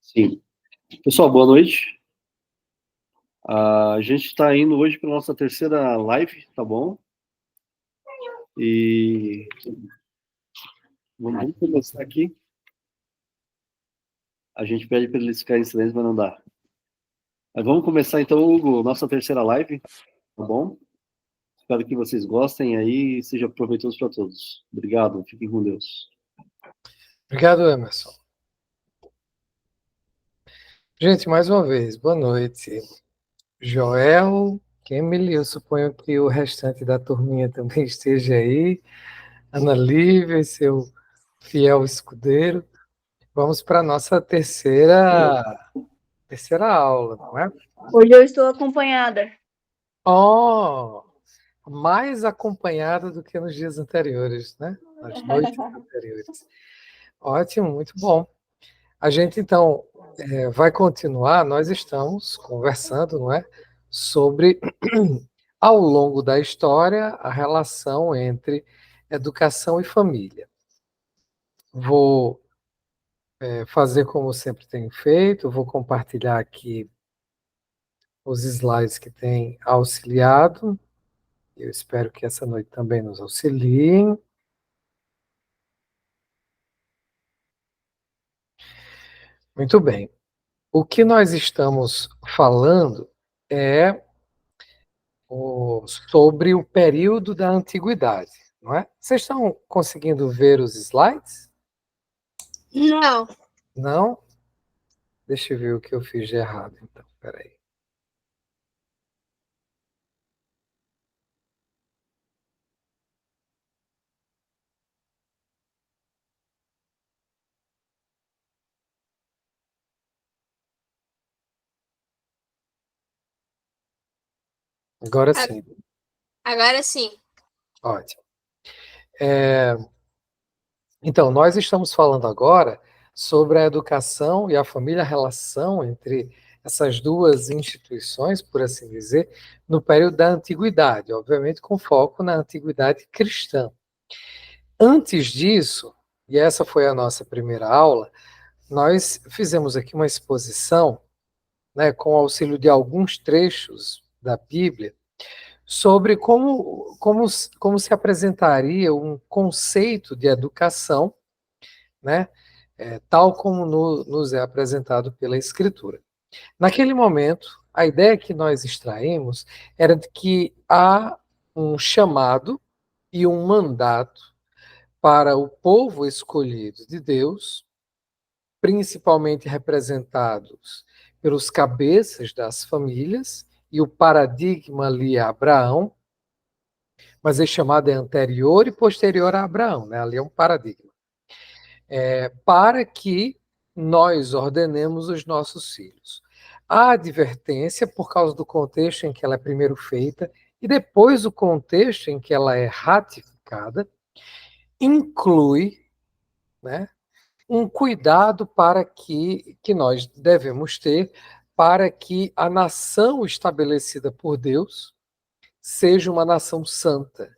Sim. Pessoal, boa noite. A gente está indo hoje para a nossa terceira live, tá bom? E vamos começar aqui. A gente pede para eles ficarem em silêncio, mas não dá. Mas vamos começar então, Hugo, nossa terceira live, tá bom? Espero que vocês gostem aí e seja proveitoso para todos. Obrigado, fiquem com Deus. Obrigado, Emerson. Gente, mais uma vez, boa noite. Joel, Emily, eu suponho que o restante da turminha também esteja aí. Ana Lívia, seu fiel escudeiro. Vamos para a nossa terceira aula, não é? Hoje eu estou acompanhada. Oh, mais acompanhada do que nos dias anteriores, né? Nas noites anteriores. Ótimo, muito bom. A gente, então, vai continuar. Nós estamos conversando, não é, sobre, ao longo da história, a relação entre educação e família. Vou fazer como sempre tenho feito, vou compartilhar aqui os slides que têm auxiliado. Eu espero que essa noite também nos auxiliem. Muito bem. O que nós estamos falando é sobre o período da antiguidade, não é? Vocês estão conseguindo ver os slides? Não. Não? Deixa eu ver o que eu fiz de errado, então. Espera aí. Agora sim. Agora sim. Ótimo. Então, nós estamos falando agora sobre a educação e a família, a relação entre essas duas instituições, por assim dizer, no período da antiguidade, obviamente com foco na antiguidade cristã. Antes disso, e essa foi a nossa primeira aula, nós fizemos aqui uma exposição, né, com o auxílio de alguns trechos da Bíblia, sobre como se apresentaria um conceito de educação, né, tal como nos é apresentado pela Escritura. Naquele momento, a ideia que nós extraímos era de que há um chamado e um mandato para o povo escolhido de Deus, principalmente representados pelos cabeças das famílias, e o paradigma ali é Abraão, mas esse chamado é anterior e posterior a Abraão, né? Ali é um paradigma. Para que nós ordenemos os nossos filhos. A advertência, por causa do contexto em que ela é primeiro feita, e depois o contexto em que ela é ratificada, inclui, né, um cuidado que nós devemos ter para que a nação estabelecida por Deus seja uma nação santa.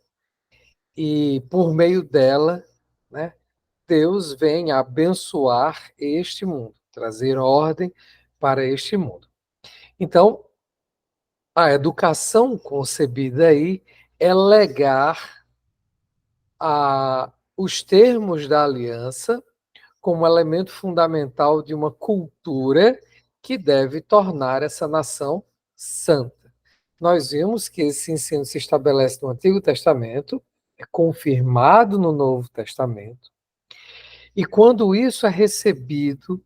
E por meio dela, né, Deus vem abençoar este mundo, trazer ordem para este mundo. Então, a educação concebida aí é legar os termos da aliança como elemento fundamental de uma cultura que deve tornar essa nação santa. Nós vimos que esse ensino se estabelece no Antigo Testamento, é confirmado no Novo Testamento, e quando isso é recebido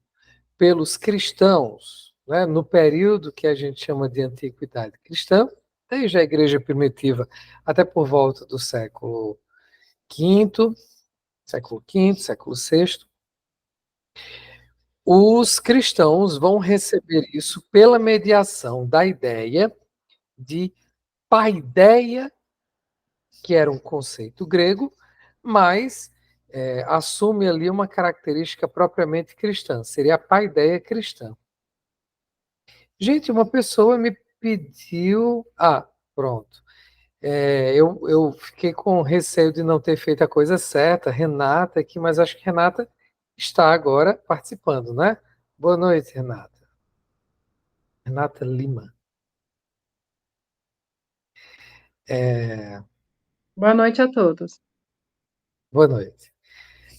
pelos cristãos, né, no período que a gente chama de Antiguidade Cristã, desde a Igreja Primitiva até por volta do século V, século VI, os cristãos vão receber isso pela mediação da ideia de paideia, que era um conceito grego, mas assume ali uma característica propriamente cristã, seria a paideia cristã. Gente, uma pessoa me pediu... Ah, pronto. Eu fiquei com receio de não ter feito a coisa certa, Renata aqui, mas acho que Renata está agora participando, né? Boa noite, Renata. Renata Lima. Boa noite a todos. Boa noite.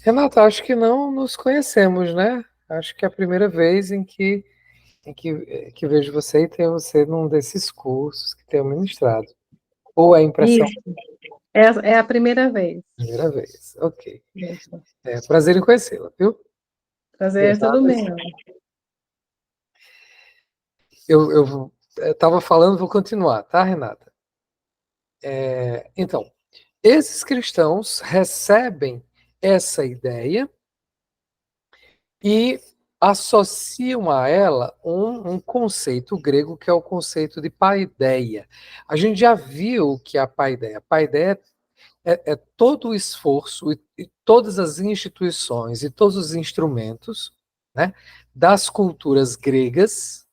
Renata, acho que não nos conhecemos, né? Acho que é a primeira vez em que vejo você e tenho você num desses cursos que tenho ministrado. Ou é impressão? Isso, é a primeira vez. Primeira vez, ok. Isso. Prazer em conhecê-la, viu? Prazer, tudo bem. Eu estava falando, vou continuar, tá, Renata? Então, esses cristãos recebem essa ideia e associam a ela um conceito grego que é o conceito de paideia. A gente já viu que a paideia é todo o esforço e todas as instituições e todos os instrumentos, né, das culturas gregas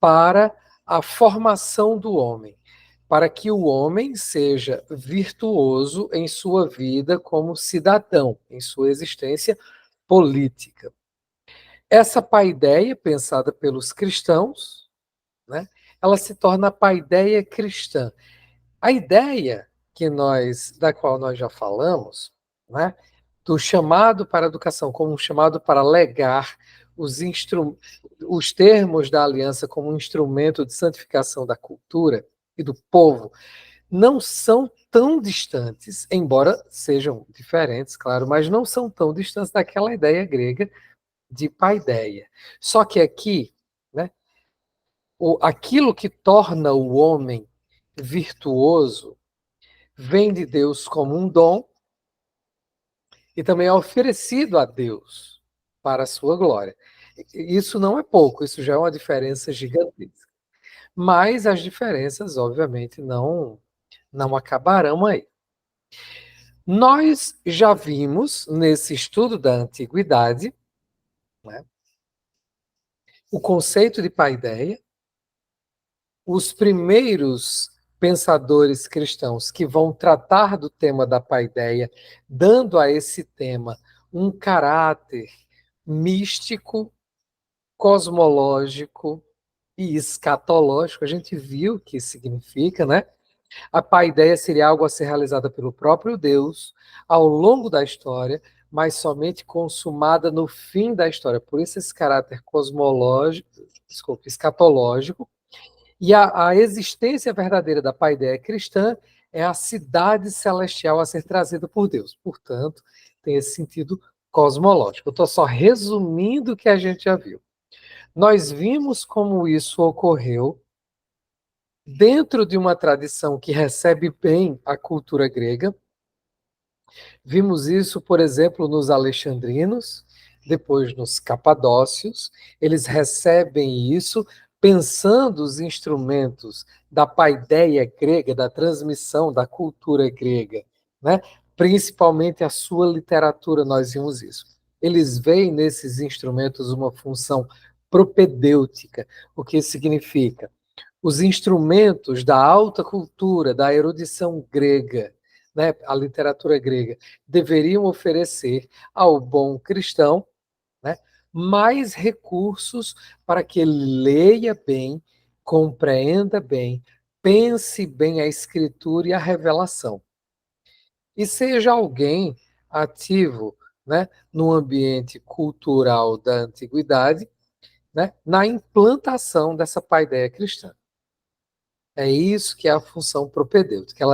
para a formação do homem, para que o homem seja virtuoso em sua vida como cidadão, em sua existência política. Essa paideia, pensada pelos cristãos, né, ela se torna a paideia cristã. A ideia da qual nós já falamos, né, do chamado para a educação como um chamado para legar os termos da aliança como um instrumento de santificação da cultura e do povo, não são tão distantes, embora sejam diferentes, claro, mas não são tão distantes daquela ideia grega de paideia. Só que aqui, né, aquilo que torna o homem virtuoso vem de Deus como um dom e também é oferecido a Deus para a sua glória. Isso não é pouco, isso já é uma diferença gigantesca. Mas as diferenças, obviamente, não acabarão aí. Nós já vimos, nesse estudo da antiguidade, né, o conceito de paideia. Os primeiros pensadores cristãos que vão tratar do tema da paideia, dando a esse tema um caráter místico, cosmológico e escatológico. A gente viu o que significa, né? A paideia seria algo a ser realizada pelo próprio Deus ao longo da história, mas somente consumada no fim da história. Por isso esse caráter cosmológico, escatológico. E a existência verdadeira da paideia cristã é a cidade celestial a ser trazida por Deus. Portanto, tem esse sentido cosmológico. Eu estou só resumindo o que a gente já viu. Nós vimos como isso ocorreu dentro de uma tradição que recebe bem a cultura grega. Vimos isso, por exemplo, nos alexandrinos, depois nos capadócios. Eles recebem isso pensando os instrumentos da paideia grega, da transmissão da cultura grega, né? Principalmente a sua literatura, nós vimos isso. Eles veem nesses instrumentos uma função propedêutica, o que significa os instrumentos da alta cultura, da erudição grega, né, a literatura grega, deveriam oferecer ao bom cristão, né, mais recursos para que ele leia bem, compreenda bem, pense bem a escritura e a revelação. E seja alguém ativo, né, no ambiente cultural da antiguidade, né, na implantação dessa paideia cristã. É isso que é a função propedêutica.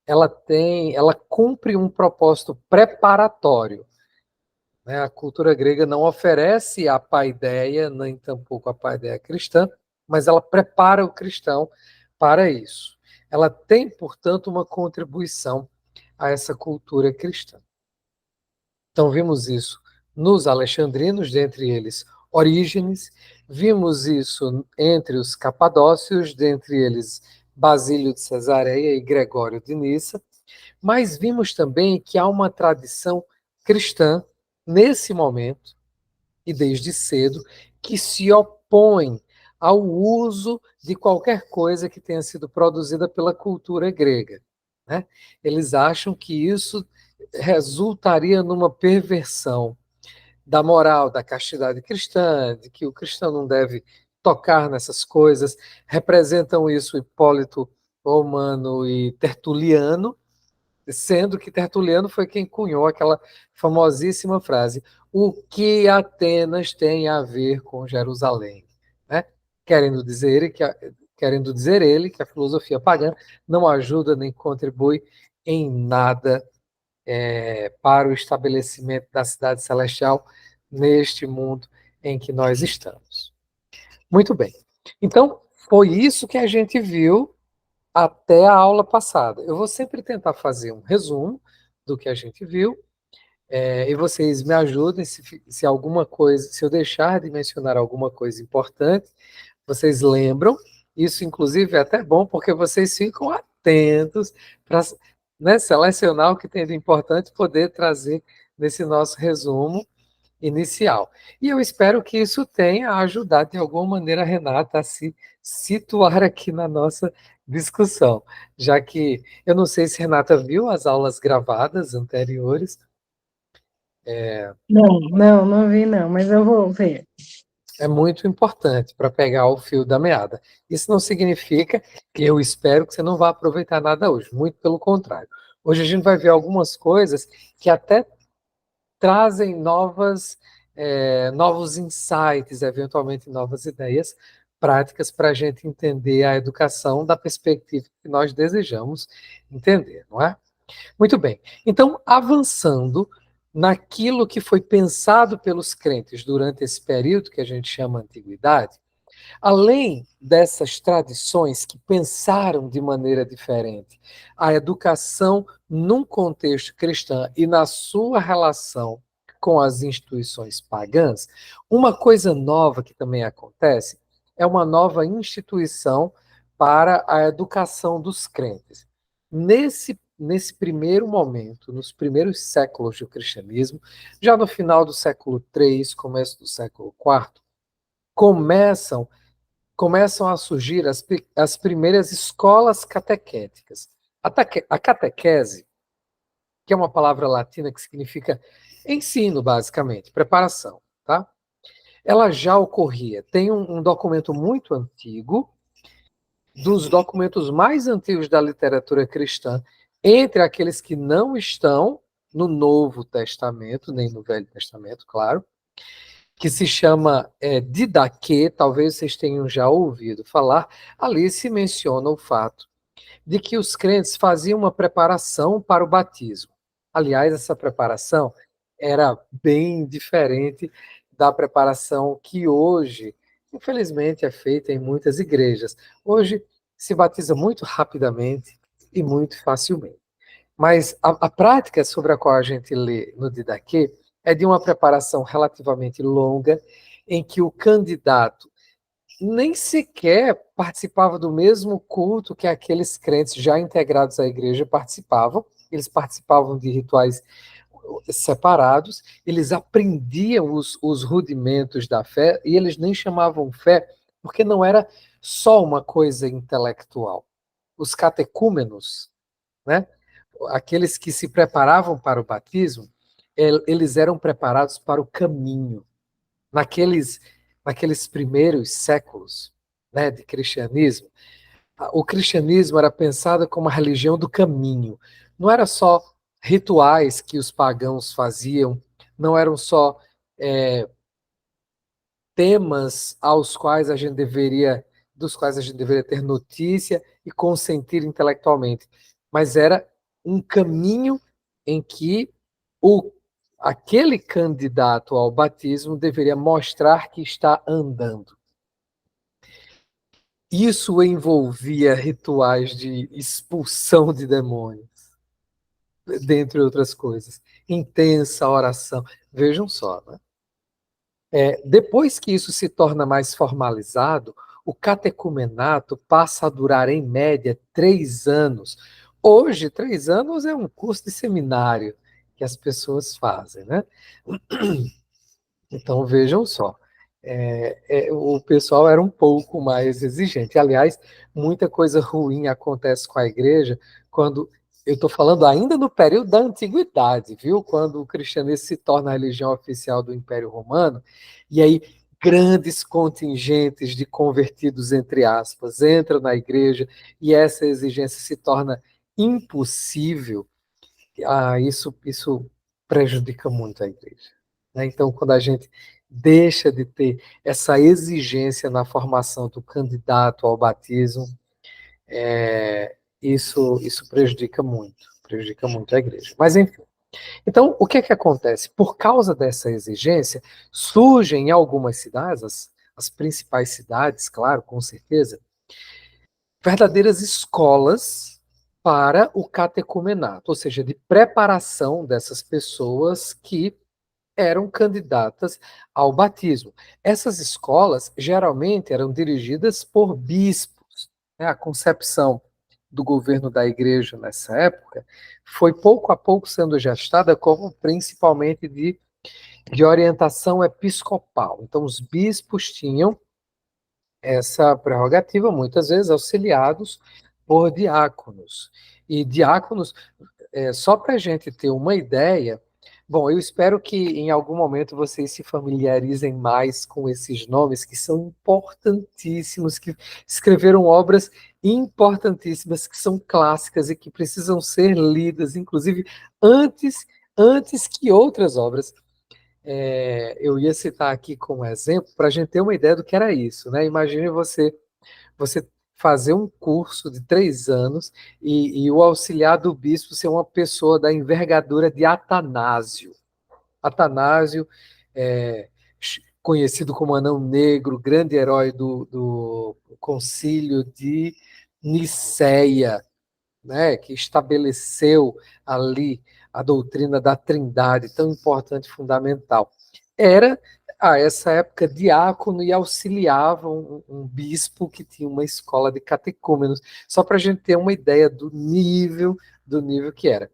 Ela cumpre um propósito preparatório. Né? A cultura grega não oferece a paideia, nem tampouco a paideia cristã, mas ela prepara o cristão para isso. Ela tem, portanto, uma contribuição a essa cultura cristã. Então, vimos isso nos alexandrinos, dentre eles Orígenes, vimos isso entre os capadócios, dentre eles Basílio de Cesareia e Gregório de Nissa, mas vimos também que há uma tradição cristã, nesse momento, e desde cedo, que se opõe ao uso de qualquer coisa que tenha sido produzida pela cultura grega. Né? Eles acham que isso resultaria numa perversão da moral, da castidade cristã, de que o cristão não deve tocar nessas coisas. Representam isso Hipólito Romano e Tertuliano, sendo que Tertuliano foi quem cunhou aquela famosíssima frase: o que Atenas tem a ver com Jerusalém? Né? Querendo dizer ele que a filosofia pagã não ajuda nem contribui em nada para o estabelecimento da cidade celestial neste mundo em que nós estamos. Muito bem. Então, foi isso que a gente viu até a aula passada. Eu vou sempre tentar fazer um resumo do que a gente viu, e vocês me ajudem se alguma coisa, se eu deixar de mencionar alguma coisa importante, vocês lembram. Isso, inclusive, é até bom, porque vocês ficam atentos para, né, selecionar o que tem de importante poder trazer nesse nosso resumo inicial. E eu espero que isso tenha ajudado de alguma maneira a Renata a se situar aqui na nossa discussão, já que eu não sei se Renata viu as aulas gravadas anteriores. Não vi não, mas eu vou ver. É muito importante para pegar o fio da meada. Isso não significa que eu espero que você não vá aproveitar nada hoje, muito pelo contrário. Hoje a gente vai ver algumas coisas que até trazem novos insights, eventualmente novas ideias práticas para a gente entender a educação da perspectiva que nós desejamos entender, não é? Muito bem. Então, avançando naquilo que foi pensado pelos crentes durante esse período que a gente chama Antiguidade, além dessas tradições que pensaram de maneira diferente a educação num contexto cristão e na sua relação com as instituições pagãs, uma coisa nova que também acontece é uma nova instituição para a educação dos crentes. Nesse primeiro momento, nos primeiros séculos do cristianismo, já no final do século III, começo do século IV, começam a surgir as primeiras escolas catequéticas. A catequese, que é uma palavra latina que significa ensino, basicamente, preparação, tá? Ela já ocorria. Tem um documento muito antigo, dos documentos mais antigos da literatura cristã, entre aqueles que não estão no Novo Testamento, nem no Velho Testamento, claro, que se chama Didaquê, talvez vocês tenham já ouvido falar. Ali se menciona o fato de que os crentes faziam uma preparação para o batismo. Aliás, essa preparação era bem diferente da preparação que hoje, infelizmente, é feita em muitas igrejas. Hoje se batiza muito rapidamente e muito facilmente. Mas a prática sobre a qual a gente lê no Didaquê é de uma preparação relativamente longa, em que o candidato nem sequer participava do mesmo culto que aqueles crentes já integrados à igreja participavam. Eles participavam de rituais separados, eles aprendiam os rudimentos da fé, e eles nem chamavam fé, porque não era só uma coisa intelectual. Os catecúmenos, né, aqueles que se preparavam para o batismo, eles eram preparados para o caminho. Naqueles primeiros séculos, né, de cristianismo, o cristianismo era pensado como a religião do caminho. Não era só rituais que os pagãos faziam, não eram só temas dos quais a gente deveria ter notícia e consentir intelectualmente, mas era um caminho em que aquele candidato ao batismo deveria mostrar que está andando. Isso envolvia rituais de expulsão de demônios, dentre outras coisas. Intensa oração. Vejam só, né? Depois que isso se torna mais formalizado, o catecumenato passa a durar, em média, 3 anos. Hoje, 3 anos é um curso de seminário que as pessoas fazem, né? Então, vejam só, o pessoal era um pouco mais exigente. Aliás, muita coisa ruim acontece com a igreja quando Eu estou falando ainda no período da antiguidade, viu? Quando o cristianismo se torna a religião oficial do Império Romano, e aí grandes contingentes de convertidos, entre aspas, entram na igreja, e essa exigência se torna impossível. Isso prejudica muito a igreja, né? Então, quando a gente deixa de ter essa exigência na formação do candidato ao batismo, isso prejudica muito a igreja. Mas, enfim. Então, o que é que acontece? Por causa dessa exigência, surgem em algumas cidades, as principais cidades, claro, com certeza, verdadeiras escolas para o catecumenato, ou seja, de preparação dessas pessoas que eram candidatas ao batismo. Essas escolas geralmente eram dirigidas por bispos, né? A concepção do governo da igreja nessa época foi pouco a pouco sendo gestada como principalmente de orientação episcopal. Então, os bispos tinham essa prerrogativa, muitas vezes auxiliados por diáconos. E diáconos, só para a gente ter uma ideia, bom, eu espero que em algum momento vocês se familiarizem mais com esses nomes que são importantíssimos, que escreveram obras importantíssimas, que são clássicas e que precisam ser lidas, inclusive antes que outras obras. Eu ia citar aqui como exemplo para a gente ter uma ideia do que era isso, né? Imagine você fazer um curso de 3 anos e o auxiliar do bispo ser uma pessoa da envergadura de Atanásio. Atanásio, conhecido como Anão Negro, grande herói do Concílio de Nicéia, né, que estabeleceu ali a doutrina da Trindade, tão importante e fundamental. Era, a essa época, diácono e auxiliava um bispo que tinha uma escola de catecúmenos, só para a gente ter uma ideia do nível que era.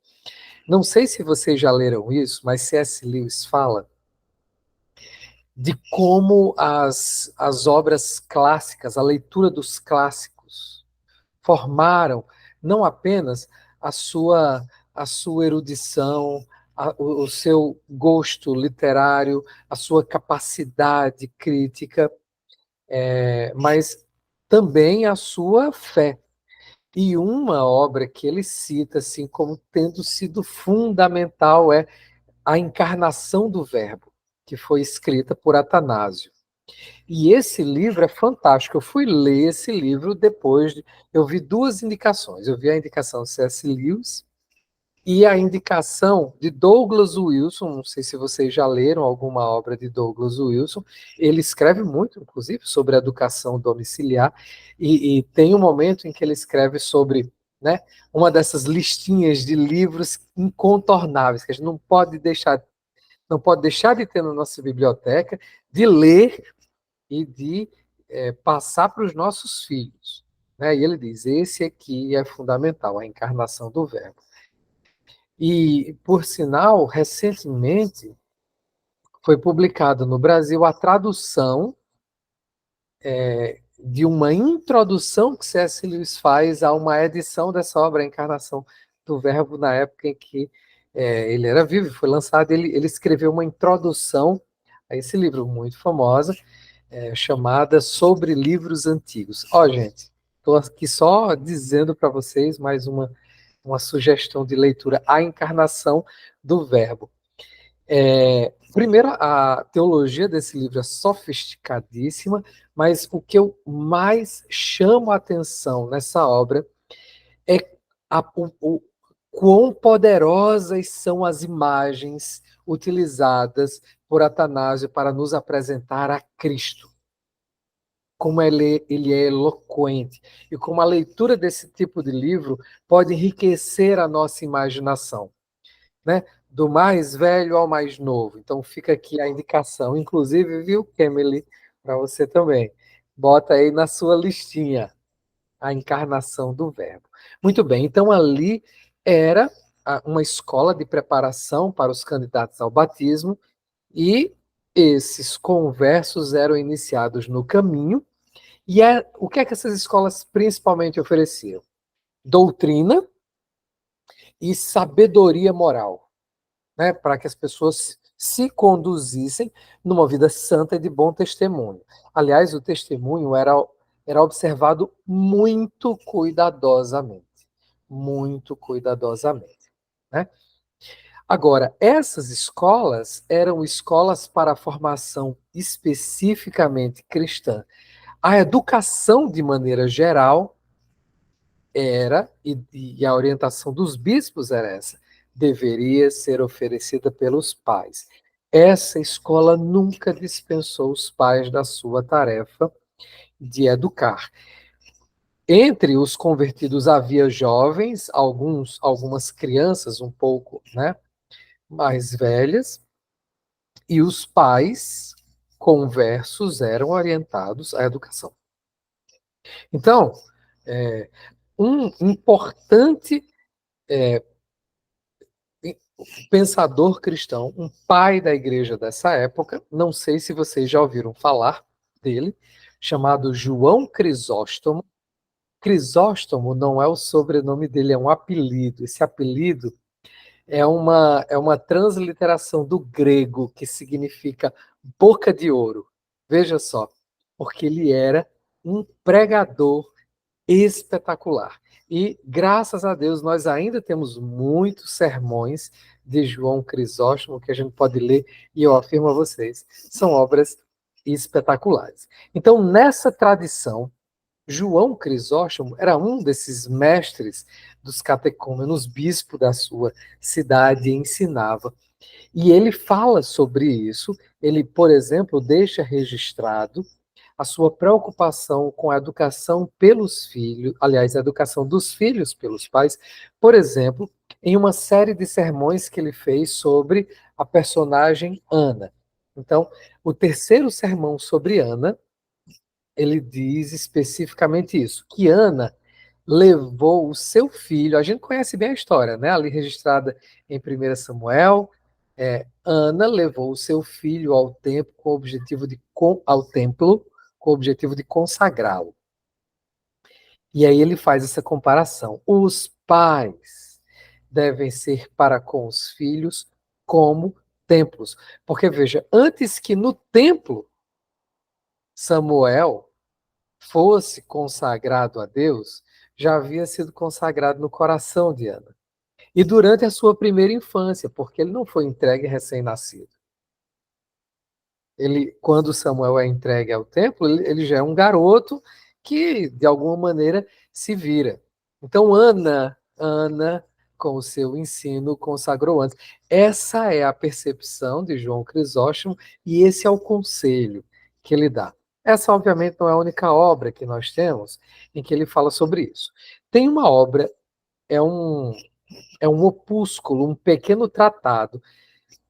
Não sei se vocês já leram isso, mas C.S. Lewis fala de como as obras clássicas, a leitura dos clássicos, formaram não apenas a sua, a sua erudição, o seu gosto literário, a sua capacidade crítica, mas também a sua fé. E uma obra que ele cita assim como tendo sido fundamental é A Encarnação do Verbo, que foi escrita por Atanásio. E esse livro é fantástico. Eu fui ler esse livro depois eu vi 2 indicações. Eu vi a indicação de C.S. Lewis e a indicação de Douglas Wilson. Não sei se vocês já leram alguma obra de Douglas Wilson. Ele escreve muito, inclusive, sobre a educação domiciliar. E tem um momento em que ele escreve sobre, né, uma dessas listinhas de livros incontornáveis que a gente não pode deixar de ter na nossa biblioteca, de ler e de passar para os nossos filhos. Né? E ele diz, esse aqui é fundamental, a encarnação do Verbo. E, por sinal, recentemente foi publicado no Brasil a tradução de uma introdução que C.S. Lewis faz a uma edição dessa obra, A Encarnação do Verbo, na época em que ele era vivo, foi lançado, ele escreveu uma introdução a esse livro muito famosa, chamada Sobre Livros Antigos. Gente, estou aqui só dizendo para vocês mais uma sugestão de leitura, A Encarnação do Verbo. Primeiro, a teologia desse livro é sofisticadíssima, mas o que eu mais chamo a atenção nessa obra é o quão poderosas são as imagens utilizadas por Atanásio para nos apresentar a Cristo. Como ele é eloquente e como a leitura desse tipo de livro pode enriquecer a nossa imaginação, né? Do mais velho ao mais novo. Então fica aqui a indicação, inclusive, viu, Kemily, para você também. Bota aí na sua listinha A Encarnação do Verbo. Muito bem, então ali era uma escola de preparação para os candidatos ao batismo e esses conversos eram iniciados no caminho. E o que é que essas escolas principalmente ofereciam? Doutrina e sabedoria moral, né, para que as pessoas se conduzissem numa vida santa e de bom testemunho. Aliás, o testemunho era observado muito cuidadosamente, né? Agora, essas escolas eram escolas para a formação especificamente cristã. A educação, de maneira geral, e a orientação dos bispos era essa, deveria ser oferecida pelos pais. Essa escola nunca dispensou os pais da sua tarefa de educar. Entre os convertidos havia jovens, algumas crianças um pouco, né, mais velhas, e os pais conversos eram orientados à educação. Então, um importante pensador cristão, um pai da igreja dessa época, não sei se vocês já ouviram falar dele, chamado João Crisóstomo. Crisóstomo não é o sobrenome dele, é um apelido. Esse apelido é uma transliteração do grego que significa boca de ouro. Veja só, porque ele era um pregador espetacular. E, graças a Deus, nós ainda temos muitos sermões de João Crisóstomo que a gente pode ler, e eu afirmo a vocês, são obras espetaculares. Então, nessa tradição, João Crisóstomo era um desses mestres dos catecúmenos, bispo da sua cidade, e ensinava. E ele fala sobre isso, ele, por exemplo, deixa registrado a sua preocupação com a educação pelos filhos, aliás, a educação dos filhos pelos pais, por exemplo, em uma série de sermões que ele fez sobre a personagem Ana. Então, o terceiro sermão sobre Ana, ele diz especificamente isso, que Ana levou o seu filho, a gente conhece bem a história, né? Ali registrada em 1 Samuel, Ana levou o seu filho ao templo com o objetivo de consagrá-lo. E aí ele faz essa comparação. Os pais devem ser para com os filhos como templos. Porque, veja, antes que no templo Samuel fosse consagrado a Deus, já havia sido consagrado no coração de Ana. E durante a sua primeira infância, porque ele não foi entregue recém-nascido. Quando Samuel é entregue ao templo, ele já é um garoto que, de alguma maneira, se vira. Então, Ana, com o seu ensino, consagrou antes. Essa é a percepção de João Crisóstomo e esse é o conselho que ele dá. Essa, obviamente, não é a única obra que nós temos em que ele fala sobre isso. Tem uma obra, é um opúsculo, um pequeno tratado,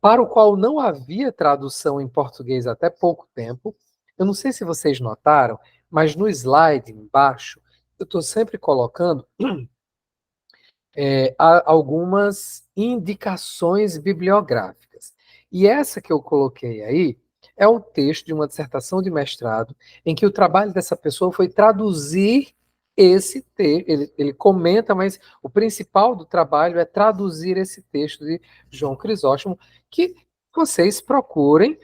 para o qual não havia tradução em português até pouco tempo. Eu não sei se vocês notaram, mas no slide embaixo, eu estou sempre colocando algumas indicações bibliográficas. E essa que eu coloquei aí é o texto de uma dissertação de mestrado em que o trabalho dessa pessoa foi traduzir esse texto. Ele comenta, mas o principal do trabalho é traduzir esse texto de João Crisóstomo, que vocês procurem,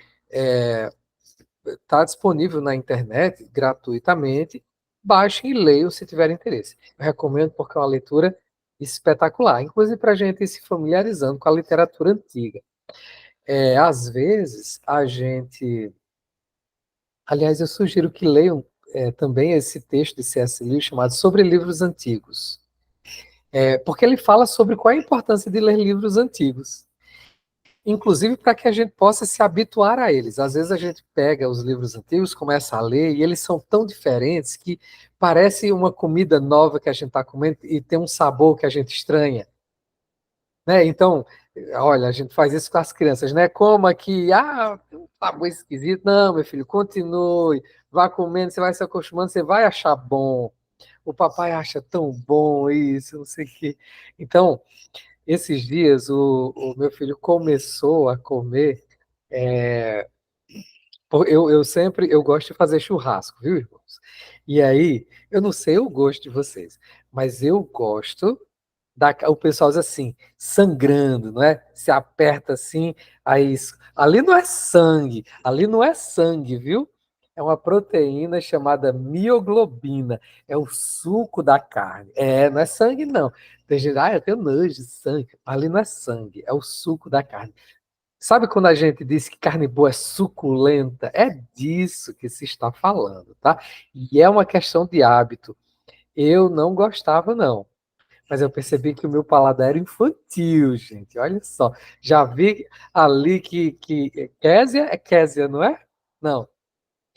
está disponível na internet gratuitamente, baixem e leiam se tiverem interesse. Eu recomendo porque é uma leitura espetacular, inclusive para a gente ir se familiarizando com a literatura antiga. Às vezes, a gente... Aliás, eu sugiro que leiam também esse texto de C.S. Lewis chamado Sobre Livros Antigos. Porque ele fala sobre qual é a importância de ler livros antigos. Inclusive para que a gente possa se habituar a eles. Às vezes a gente pega os livros antigos, começa a ler, e eles são tão diferentes que parece uma comida nova que a gente está comendo e tem um sabor que a gente estranha. Né? Então, olha, a gente faz isso com as crianças, né? Coma aqui, tem um sabor esquisito. Não, meu filho, continue, vá comendo, você vai se acostumando, você vai achar bom. O papai acha tão bom isso, não sei o quê. Então, esses dias o meu filho começou a comer. Eu gosto de fazer churrasco, viu, irmãos? E aí, eu não sei o gosto de vocês, mas eu gosto o pessoal diz assim, sangrando, não é? Se aperta assim, aí ali não é sangue, viu? É uma proteína chamada mioglobina, é o suco da carne. Não é sangue não. Tem gente, eu tenho nojo de sangue. Ali não é sangue, é o suco da carne. Sabe quando a gente diz que carne boa é suculenta? É disso que se está falando, tá? E é uma questão de hábito. Eu não gostava, não. Mas eu percebi que o meu paladar era infantil, gente. Olha só. Já vi ali que Késia, não é? Não,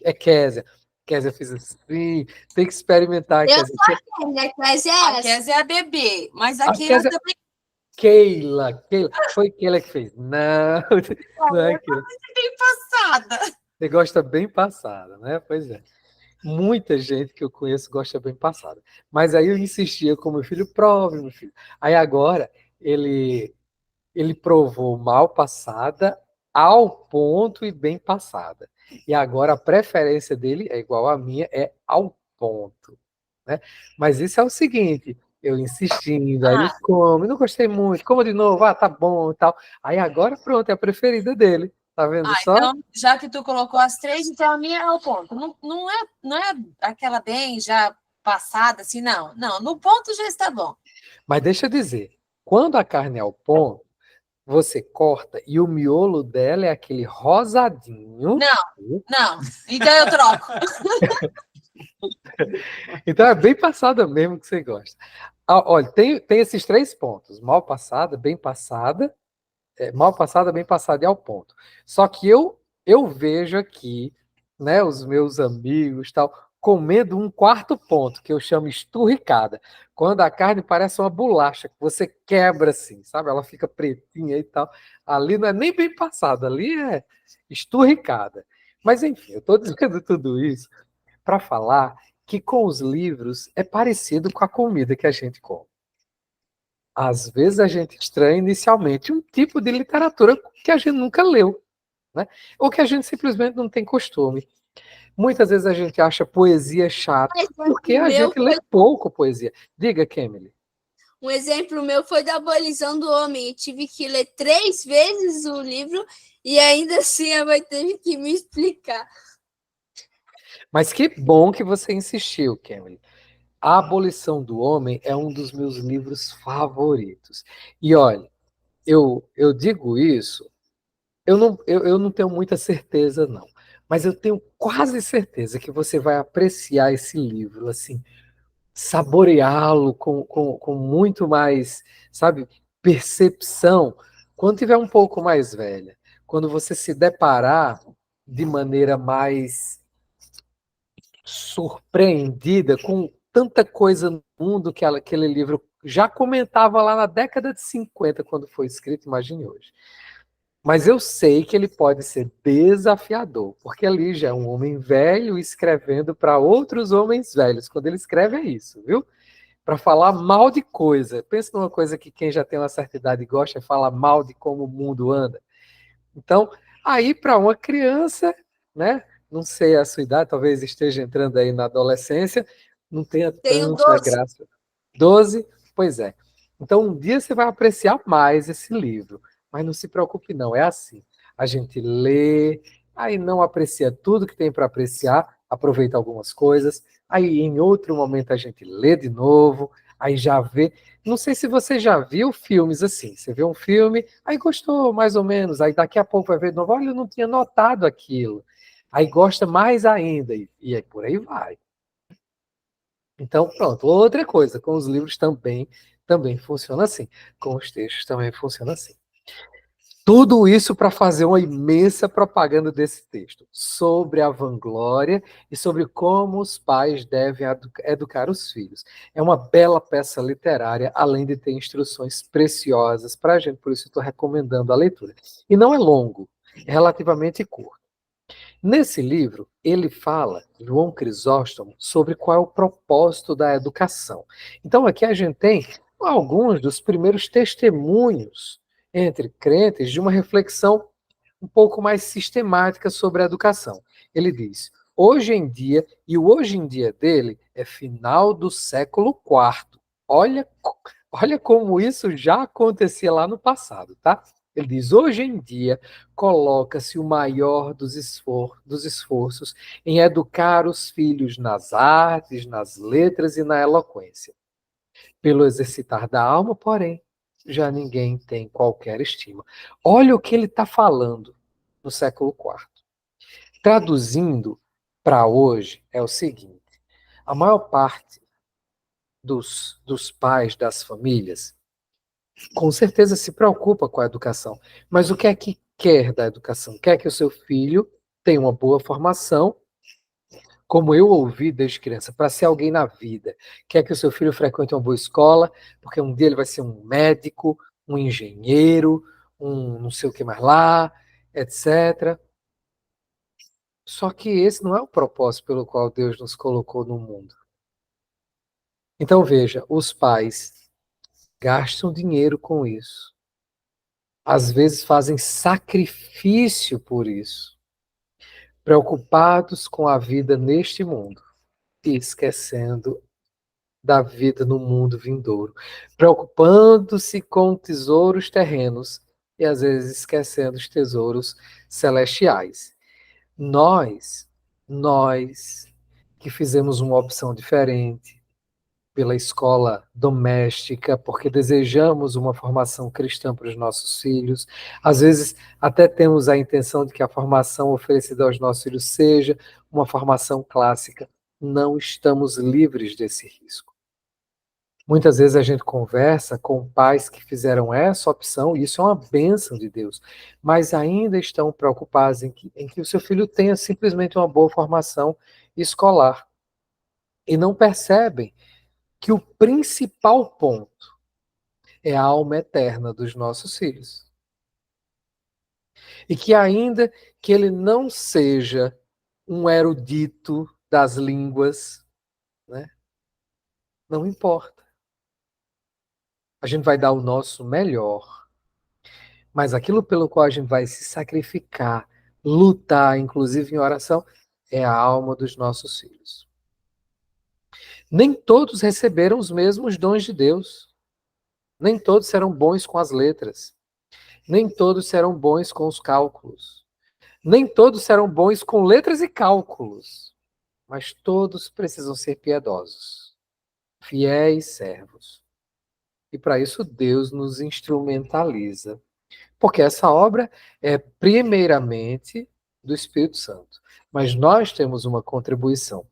é Késia. Késia fez assim. Tem que experimentar, Eu Késia. sou a né? Mas é A essa. Kézia é a bebê, mas A a Keila Késia... também Keila. Foi Keila que fez. Não, não é Keila. tem passada. Você gosta bem passada, né? Pois é. Muita gente que eu conheço gosta bem passada. Mas aí eu insistia com meu filho, prove, meu filho. Aí agora ele provou mal passada, ao ponto e bem passada. E agora a preferência dele é igual à minha, é ao ponto, né? Mas isso é o seguinte, eu insistindo, aí ele come, não gostei muito, como de novo, tá bom e tal. Aí agora pronto, é a preferida dele. Tá vendo só? Então, já que tu colocou as 3, então a minha é o ponto. Não é aquela bem já passada, assim, não. Não, no ponto já está bom. Mas deixa eu dizer, quando a carne é ao ponto, você corta e o miolo dela é aquele rosadinho. Não. Então eu troco. Então é bem passada mesmo que você gosta. Olha, tem esses 3 pontos: mal passada, bem passada, bem passada e ao ponto. Só que eu vejo aqui, né, os meus amigos tal comendo um 4º ponto que eu chamo esturricada, quando a carne parece uma bolacha que você quebra assim, sabe? Ela fica pretinha e tal. Ali não é nem bem passada, ali é esturricada. Mas enfim, eu estou dizendo tudo isso para falar que com os livros é parecido com a comida que a gente come. Às vezes a gente estranha inicialmente um tipo de literatura que a gente nunca leu, né? Ou que a gente simplesmente não tem costume. Muitas vezes a gente acha poesia chata, porque a gente lê pouco poesia. Diga, Kemily. Um exemplo meu foi da Abolição do Homem. Eu tive que ler 3 vezes o livro e ainda assim a mãe teve que me explicar. Mas que bom que você insistiu, Kemily. A Abolição do Homem é um dos meus livros favoritos. E olha, eu digo isso, eu não tenho muita certeza, não. Mas eu tenho quase certeza que você vai apreciar esse livro, assim, saboreá-lo com muito mais, sabe, percepção, quando tiver um pouco mais velha. Quando você se deparar de maneira mais surpreendida com tanta coisa no mundo que aquele livro já comentava lá na década de 50, quando foi escrito, imagine hoje. Mas eu sei que ele pode ser desafiador, porque ali já é um homem velho escrevendo para outros homens velhos. Quando ele escreve é isso, viu? Para falar mal de coisa. Pensa numa coisa que quem já tem uma certa idade gosta, é falar mal de como o mundo anda. Então, aí para uma criança, né? Não sei a sua idade, talvez esteja entrando aí na adolescência, não tenha Tenho tanta 12. graça. 12? Pois é. Então, um dia você vai apreciar mais esse livro. Mas não se preocupe, não. É assim. A gente lê, aí não aprecia tudo que tem para apreciar, aproveita algumas coisas, aí em outro momento a gente lê de novo, aí já vê. Não sei se você já viu filmes assim. Você vê um filme, aí gostou mais ou menos, aí daqui a pouco vai ver de novo, olha, eu não tinha notado aquilo. Aí gosta mais ainda, e aí por aí vai. Então, pronto. Outra coisa, com os livros também funciona assim. Com os textos também funciona assim. Tudo isso para fazer uma imensa propaganda desse texto, sobre a vanglória e sobre como os pais devem educar os filhos. É uma bela peça literária, além de ter instruções preciosas para a gente, por isso estou recomendando a leitura. E não é longo, é relativamente curto. Nesse livro, ele fala, João Crisóstomo, sobre qual é o propósito da educação. Então, aqui a gente tem alguns dos primeiros testemunhos entre crentes de uma reflexão um pouco mais sistemática sobre a educação. Ele diz: hoje em dia, e o hoje em dia dele é final do século IV. Olha Olha como isso já acontecia lá no passado, tá? Ele diz: hoje em dia, coloca-se o maior dos esforços em educar os filhos nas artes, nas letras e na eloquência. Pelo exercitar da alma, porém, já ninguém tem qualquer estima. Olha o que ele está falando no século IV. Traduzindo para hoje, é o seguinte: a maior parte dos pais das famílias com certeza se preocupa com a educação, mas o que é que quer da educação? Quer que o seu filho tenha uma boa formação, como eu ouvi desde criança, para ser alguém na vida. Quer que o seu filho frequente uma boa escola, porque um dia ele vai ser um médico, um engenheiro, um não sei o que mais lá, etc. Só que esse não é o propósito pelo qual Deus nos colocou no mundo. Então veja, os pais gastam dinheiro com isso. Às vezes fazem sacrifício por isso, preocupados com a vida neste mundo e esquecendo da vida no mundo vindouro, preocupando-se com tesouros terrenos e às vezes esquecendo os tesouros celestiais. Nós que fizemos uma opção diferente pela escola doméstica, porque desejamos uma formação cristã para os nossos filhos. Às vezes, até temos a intenção de que a formação oferecida aos nossos filhos seja uma formação clássica. Não estamos livres desse risco. Muitas vezes a gente conversa com pais que fizeram essa opção, e isso é uma bênção de Deus, mas ainda estão preocupados em que o seu filho tenha simplesmente uma boa formação escolar. E não percebem que o principal ponto é a alma eterna dos nossos filhos. E que ainda que ele não seja um erudito das línguas, né, não importa. A gente vai dar o nosso melhor. Mas aquilo pelo qual a gente vai se sacrificar, lutar, inclusive em oração, é a alma dos nossos filhos. Nem todos receberam os mesmos dons de Deus. Nem todos serão bons com as letras. Nem todos serão bons com os cálculos. Nem todos serão bons com letras e cálculos. Mas todos precisam ser piedosos, fiéis servos. E para isso Deus nos instrumentaliza. Porque essa obra é primeiramente do Espírito Santo. Mas nós temos uma contribuição.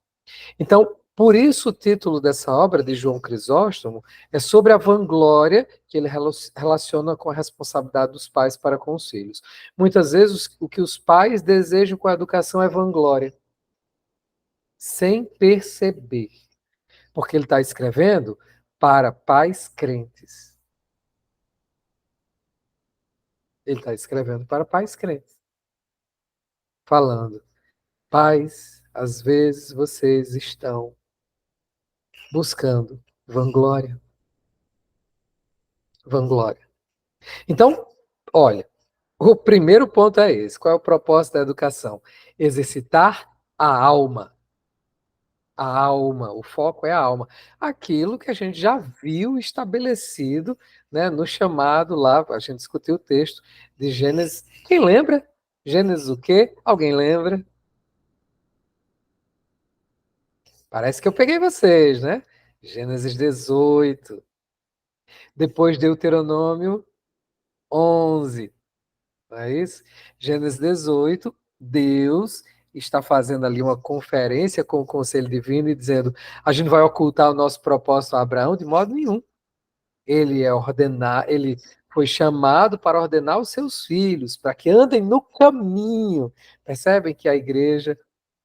Então, por isso o título dessa obra de João Crisóstomo é sobre a vanglória que ele relaciona com a responsabilidade dos pais para com os filhos. Muitas vezes o que os pais desejam com a educação é vanglória, sem perceber. Porque ele está escrevendo para pais crentes. Ele está escrevendo para pais crentes. Falando, pais, às vezes vocês estão buscando vanglória. Vanglória. Então, olha, o primeiro ponto é esse. Qual é o propósito da educação? Exercitar a alma. A alma, o foco é a alma. Aquilo que a gente já viu estabelecido, né, no chamado lá, a gente discutiu o texto de Gênesis. Quem lembra? Gênesis o quê? Alguém lembra? Parece que eu peguei vocês, né? Gênesis 18. Depois Deuteronômio 11. Não é isso? Gênesis 18, Deus está fazendo ali uma conferência com o Conselho Divino e dizendo: a gente vai ocultar o nosso propósito a Abraão de modo nenhum. Ele foi chamado para ordenar os seus filhos, para que andem no caminho. Percebem que a igreja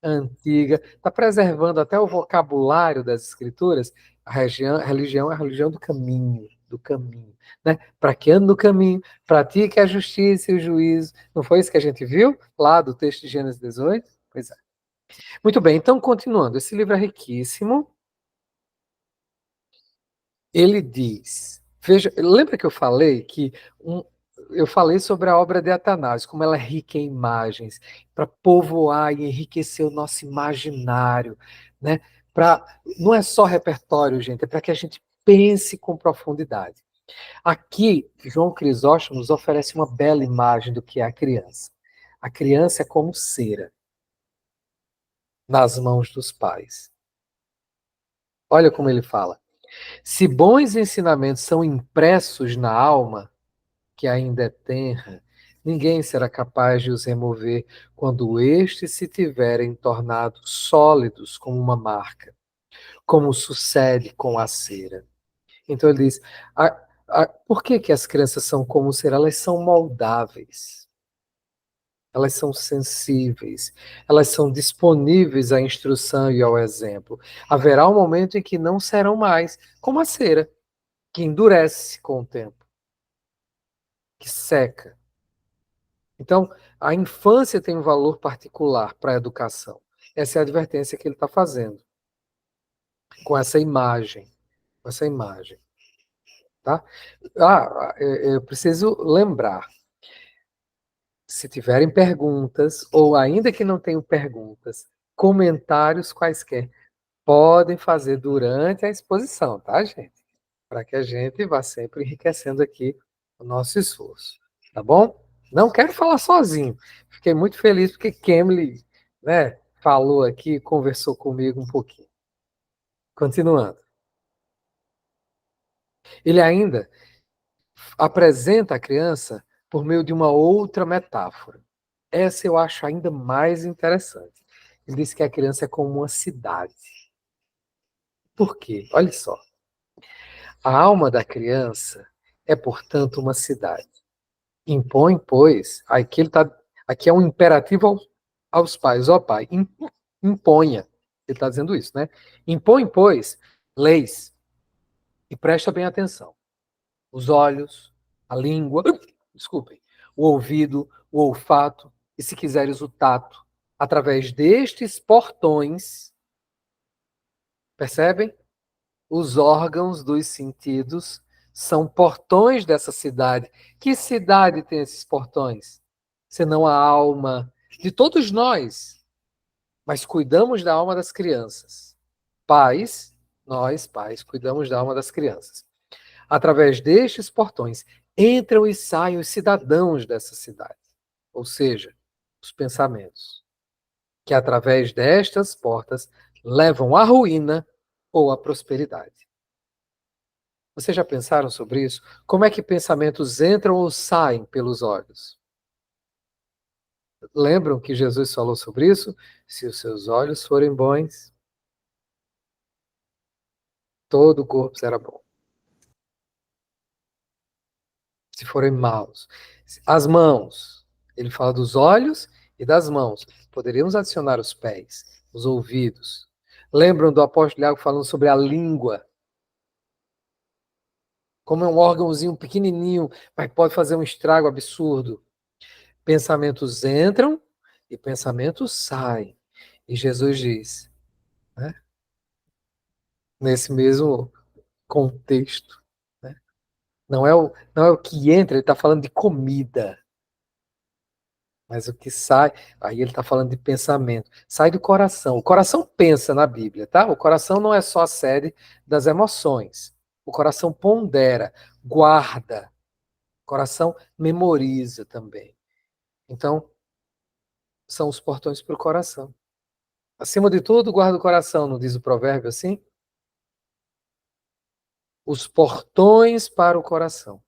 antiga está preservando até o vocabulário das escrituras? A religião é a religião do caminho, né? Para que ande no caminho, pratique a justiça e o juízo. Não foi isso que a gente viu lá do texto de Gênesis 18? Pois é. Muito bem, então continuando, esse livro é riquíssimo. Ele diz, veja, lembra que eu falei eu falei sobre a obra de Atanásio, como ela é rica em imagens, para povoar e enriquecer o nosso imaginário, né? Não é só repertório, gente, é para que a gente pense com profundidade. Aqui, João Crisóstomo nos oferece uma bela imagem do que é a criança. A criança é como cera nas mãos dos pais. Olha como ele fala. Se bons ensinamentos são impressos na alma, que ainda é tenra, ninguém será capaz de os remover quando estes se tiverem tornado sólidos como uma marca, como sucede com a cera. Então ele diz, por que as crianças são como cera? Elas são moldáveis, elas são sensíveis, elas são disponíveis à instrução e ao exemplo. Haverá um momento em que não serão mais, como a cera, que endurece com o tempo, que seca. Então, a infância tem um valor particular para a educação. Essa é a advertência que ele está fazendo, com essa imagem. Com essa imagem. Tá? Eu preciso lembrar, se tiverem perguntas, ou ainda que não tenham perguntas, comentários quaisquer, podem fazer durante a exposição, tá, gente? Para que a gente vá sempre enriquecendo aqui o nosso esforço, tá bom? Não quero falar sozinho. Fiquei muito feliz porque Kemley, né, falou aqui, conversou comigo um pouquinho. Continuando. Ele ainda apresenta a criança por meio de uma outra metáfora. Essa eu acho ainda mais interessante. Ele diz que a criança é como uma cidade. Por quê? Olha só. A alma da criança é, portanto, uma cidade. Impõe, pois, aqui é um imperativo aos pais. Ó pai, imponha. Ele está dizendo isso, né? Impõe, pois, leis. E presta bem atenção. Os olhos, a língua, desculpem, o ouvido, o olfato e, se quiseres, o tato. Através destes portões, percebem? Os órgãos dos sentidos são portões dessa cidade. Que cidade tem esses portões? Senão a alma de todos nós. Mas cuidamos da alma das crianças. Pais, nós, pais, cuidamos da alma das crianças. Através destes portões entram e saem os cidadãos dessa cidade. Ou seja, os pensamentos. Que através destas portas levam à ruína ou à prosperidade. Vocês já pensaram sobre isso? Como é que pensamentos entram ou saem pelos olhos? Lembram que Jesus falou sobre isso? Se os seus olhos forem bons, todo o corpo será bom. Se forem maus. As mãos. Ele fala dos olhos e das mãos. Poderíamos adicionar os pés, os ouvidos. Lembram do apóstolo Tiago falando sobre a língua? Como é um órgãozinho pequenininho, mas pode fazer um estrago absurdo. Pensamentos entram e pensamentos saem. E Jesus diz, né, nesse mesmo contexto, né, não é o que entra, ele está falando de comida, mas o que sai, aí ele está falando de pensamento. Sai do coração. O coração pensa na Bíblia, tá? O coração não é só a sede das emoções. O coração pondera, guarda. O coração memoriza também. Então, são os portões para o coração. Acima de tudo, guarda o coração, não diz o provérbio assim? Os portões para o coração,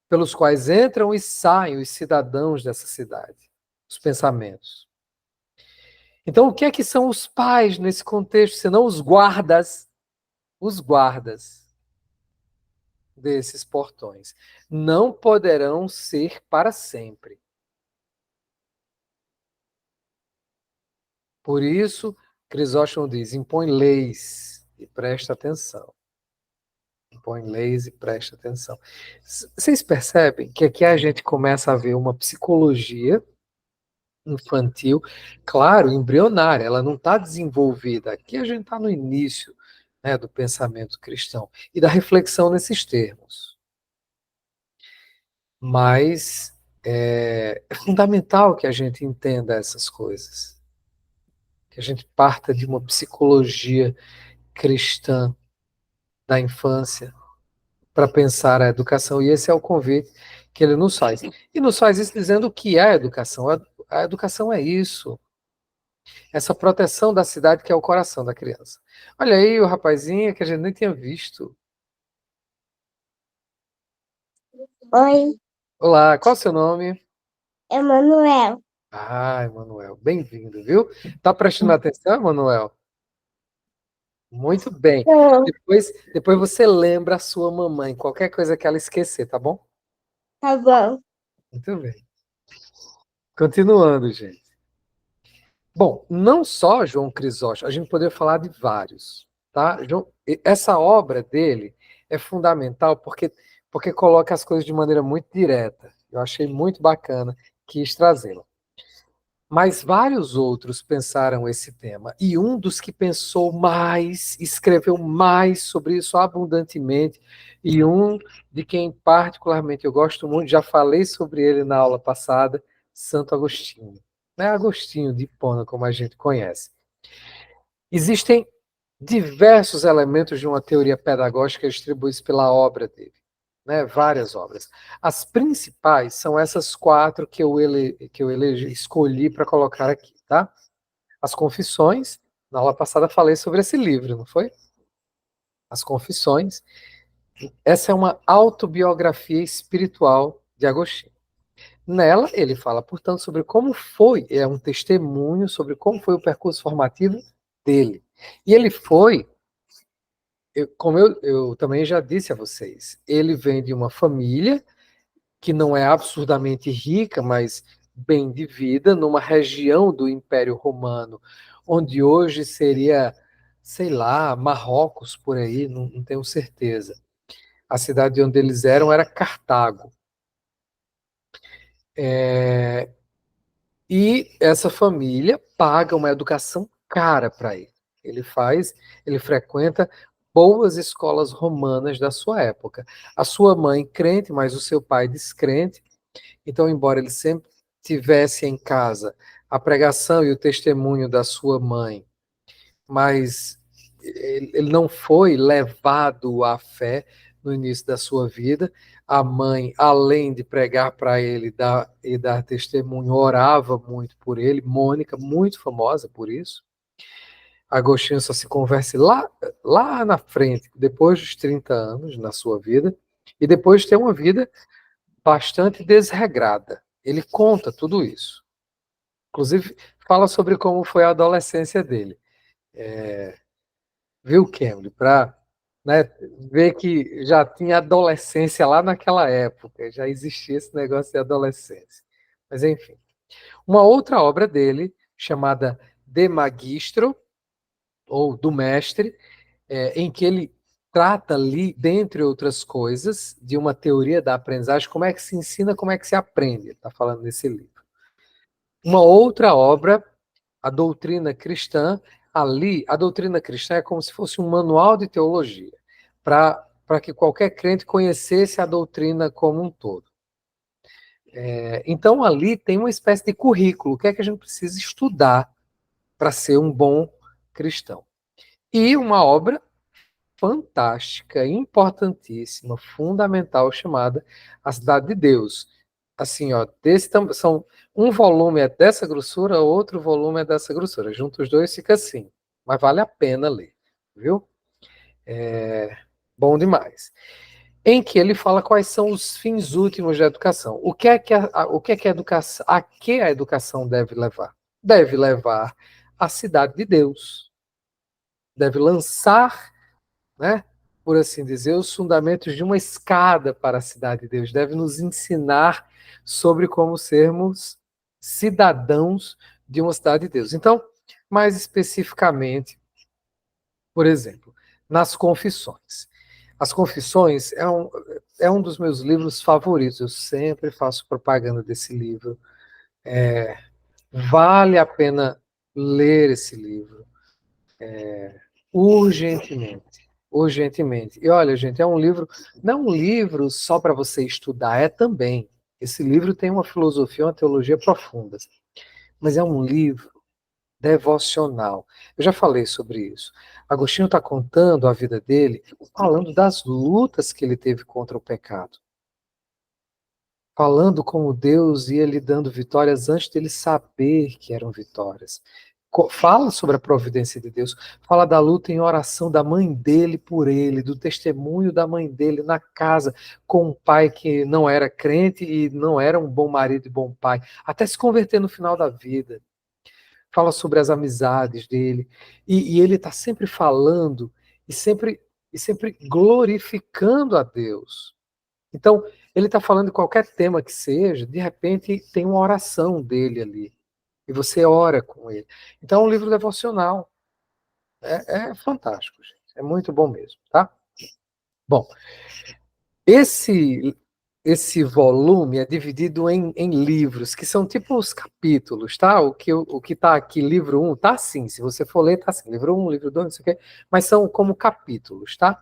pelos quais entram e saem os cidadãos dessa cidade, os pensamentos. Então, o que é que são os pais nesse contexto, senão os guardas desses portões? Não poderão ser para sempre. Por isso, Crisóstomo diz, impõe leis e presta atenção. Impõe leis e presta atenção. Vocês percebem que aqui a gente começa a ver uma psicologia infantil, claro, embrionária, ela não está desenvolvida. Aqui a gente está no início, né, do pensamento cristão e da reflexão nesses termos. Mas é fundamental que a gente entenda essas coisas, que a gente parta de uma psicologia cristã da infância para pensar a educação, e esse é o convite que ele nos faz. E nos faz isso dizendo o que é a educação. A educação é isso, essa proteção da cidade que é o coração da criança. Olha aí o rapazinho que a gente nem tinha visto. Oi, Olá, qual é o seu nome? Emanuel. Ah, Emanuel, bem-vindo, viu? Tá prestando atenção, Emanuel? Muito bem. Tô, Depois você lembra a sua mamãe, qualquer coisa que ela esquecer, tá bom? tá bom. Muito bem. Continuando, gente. Bom, não só João Crisóstomo, a gente poderia falar de vários, tá? Essa obra dele é fundamental porque coloca as coisas de maneira muito direta. Eu achei muito bacana, quis trazê-la. Mas vários outros pensaram esse tema, e um dos que pensou mais, escreveu mais sobre isso abundantemente, e um de quem particularmente eu gosto muito, já falei sobre ele na aula passada, Santo Agostinho. Não é Agostinho de Hipona, como a gente conhece. Existem diversos elementos de uma teoria pedagógica distribuídos pela obra dele, né? Várias obras. As principais são essas 4 que eu escolhi para colocar aqui, tá? As Confissões, na aula passada falei sobre esse livro, não foi? As Confissões. Essa é uma autobiografia espiritual de Agostinho. Nela, ele fala, portanto, sobre como foi, é um testemunho sobre como foi o percurso formativo dele. E ele foi, como eu também já disse a vocês, ele vem de uma família que não é absurdamente rica, mas bem de vida, numa região do Império Romano, onde hoje seria, sei lá, Marrocos, por aí, não tenho certeza. A cidade onde eles eram era Cartago. E essa família paga uma educação cara para ele. Ele frequenta boas escolas romanas da sua época. A sua mãe crente, mas o seu pai descrente. Então, embora ele sempre tivesse em casa a pregação e o testemunho da sua mãe, mas ele não foi levado à fé no início da sua vida. A mãe, além de pregar para ele e dar testemunho, orava muito por ele. Mônica, muito famosa por isso. Agostinho só se converte lá na frente, depois dos 30 anos na sua vida, e depois de ter uma vida bastante desregrada. Ele conta tudo isso. Inclusive, fala sobre como foi a adolescência dele. Viu, Kemble? Para, né, ver que já tinha adolescência lá naquela época, já existia esse negócio de adolescência. Mas, enfim. Uma outra obra dele, chamada De Magistro, ou do Mestre, em que ele trata ali, dentre outras coisas, de uma teoria da aprendizagem, como é que se ensina, como é que se aprende. Ele está falando nesse livro. Uma outra obra, a doutrina cristã, ali, a doutrina cristã é como se fosse um manual de teologia, para que qualquer crente conhecesse a doutrina como um todo. Então, ali tem uma espécie de currículo, o que é que a gente precisa estudar para ser um bom cristão. E uma obra fantástica, importantíssima, fundamental, chamada A Cidade de Deus. Assim, ó, são um volume é dessa grossura, outro volume é dessa grossura. Juntos os dois fica assim, mas vale a pena ler, viu? Bom demais. Em que ele fala quais são os fins últimos da educação. O que é que a educação, a que a educação deve levar? Deve levar à cidade de Deus. Deve lançar, né, por assim dizer, os fundamentos de uma escada para a cidade de Deus. Deve nos ensinar sobre como sermos cidadãos de uma cidade de Deus. Então, mais especificamente, por exemplo, nas Confissões. As Confissões é um dos meus livros favoritos. Eu sempre faço propaganda desse livro. Vale a pena ler esse livro. Urgentemente. Urgentemente. E olha, gente, é um livro, não é um livro só para você estudar, é também. Esse livro tem uma filosofia, uma teologia profunda. Mas é um livro devocional. Eu já falei sobre isso. Agostinho está contando a vida dele, falando das lutas que ele teve contra o pecado. Falando como Deus ia lhe dando vitórias antes dele saber que eram vitórias. Fala sobre a providência de Deus, fala da luta em oração da mãe dele por ele, do testemunho da mãe dele na casa, com um pai que não era crente e não era um bom marido e bom pai, até se converter no final da vida. Fala sobre as amizades dele, e ele está sempre falando e sempre glorificando a Deus. Então, ele está falando de qualquer tema que seja, de repente tem uma oração dele ali. E você ora com ele. Então é um livro devocional. É fantástico, gente. É muito bom mesmo, tá? Bom, esse volume é dividido em livros, que são tipo os capítulos, tá? O que tá aqui, livro 1, tá assim. Se você for ler, tá assim. Livro 1, livro 2, não sei o quê. Mas são como capítulos, tá?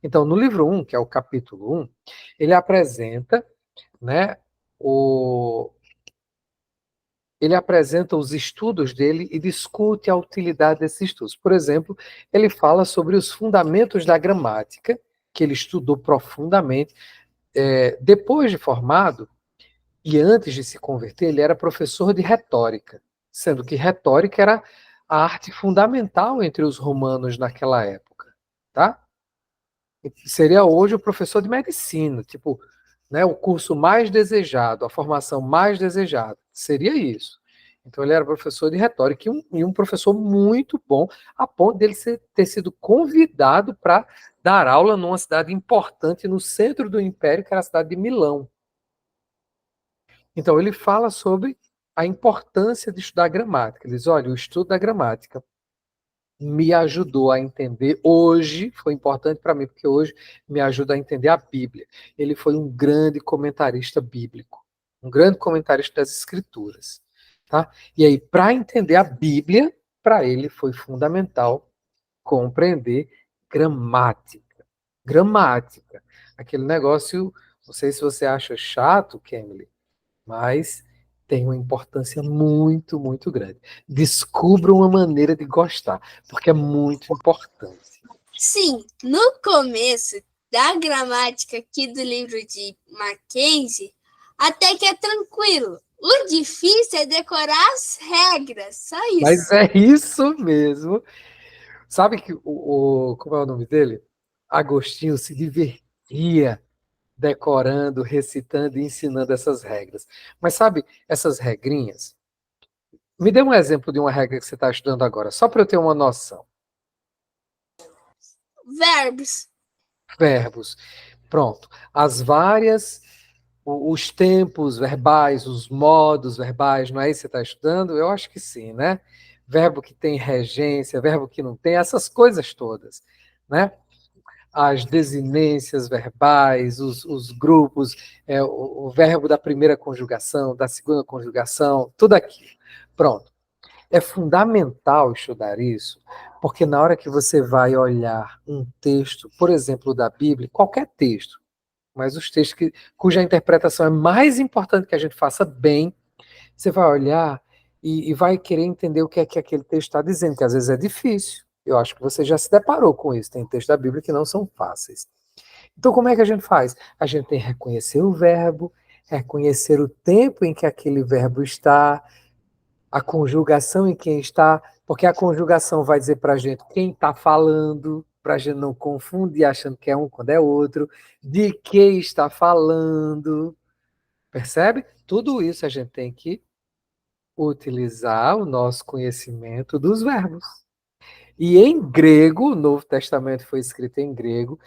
Então, no livro 1, que é o capítulo 1, ele apresenta, né, ele apresenta os estudos dele e discute a utilidade desses estudos. Por exemplo, ele fala sobre os fundamentos da gramática, que ele estudou profundamente. Depois de formado, e antes de se converter, ele era professor de retórica, sendo que retórica era a arte fundamental entre os romanos naquela época, tá? Seria hoje o professor de medicina, tipo, né, o curso mais desejado, a formação mais desejada, seria isso. Então ele era professor de retórica e um professor muito bom, a ponto dele ter sido convidado para dar aula numa cidade importante no centro do Império, que era a cidade de Milão. Então ele fala sobre a importância de estudar gramática. Ele diz, olha, o estudo da gramática me ajudou a entender hoje, foi importante para mim, porque hoje me ajuda a entender a Bíblia. Ele foi um grande comentarista bíblico, um grande comentarista das Escrituras. Tá? E aí, para entender a Bíblia, para ele foi fundamental compreender gramática. Gramática. Aquele negócio, não sei se você acha chato, Kemily, mas tem uma importância muito, muito grande. Descubra uma maneira de gostar, porque é muito importante. Sim, no começo da gramática aqui do livro de Mackenzie, até que é tranquilo. O difícil é decorar as regras, só isso. Mas é isso mesmo. Sabe que como é o nome dele? Agostinho se divertia decorando, recitando e ensinando essas regras. Mas sabe, essas regrinhas? Me dê um exemplo de uma regra que você está estudando agora, só para eu ter uma noção. Verbos. Verbos. Pronto. As várias, os tempos verbais, os modos verbais, não é isso que você está estudando? Eu acho que sim, né? Verbo que tem regência, verbo que não tem, essas coisas todas, né? As desinências verbais, os grupos, o verbo da primeira conjugação, da segunda conjugação, tudo aquilo. Pronto. É fundamental estudar isso, porque na hora que você vai olhar um texto, por exemplo, da Bíblia, qualquer texto, mas os textos cuja interpretação é mais importante que a gente faça bem, você vai olhar e vai querer entender o que é que aquele texto está dizendo, que às vezes é difícil. Eu acho que você já se deparou com isso. Tem textos da Bíblia que não são fáceis. Então, como é que a gente faz? A gente tem que reconhecer o verbo, reconhecer o tempo em que aquele verbo está, a conjugação em quem está, porque a conjugação vai dizer para a gente quem está falando, para a gente não confundir achando que é um quando é outro, de que está falando, percebe? Tudo isso a gente tem que utilizar o nosso conhecimento dos verbos. E em grego, o Novo Testamento foi escrito em grego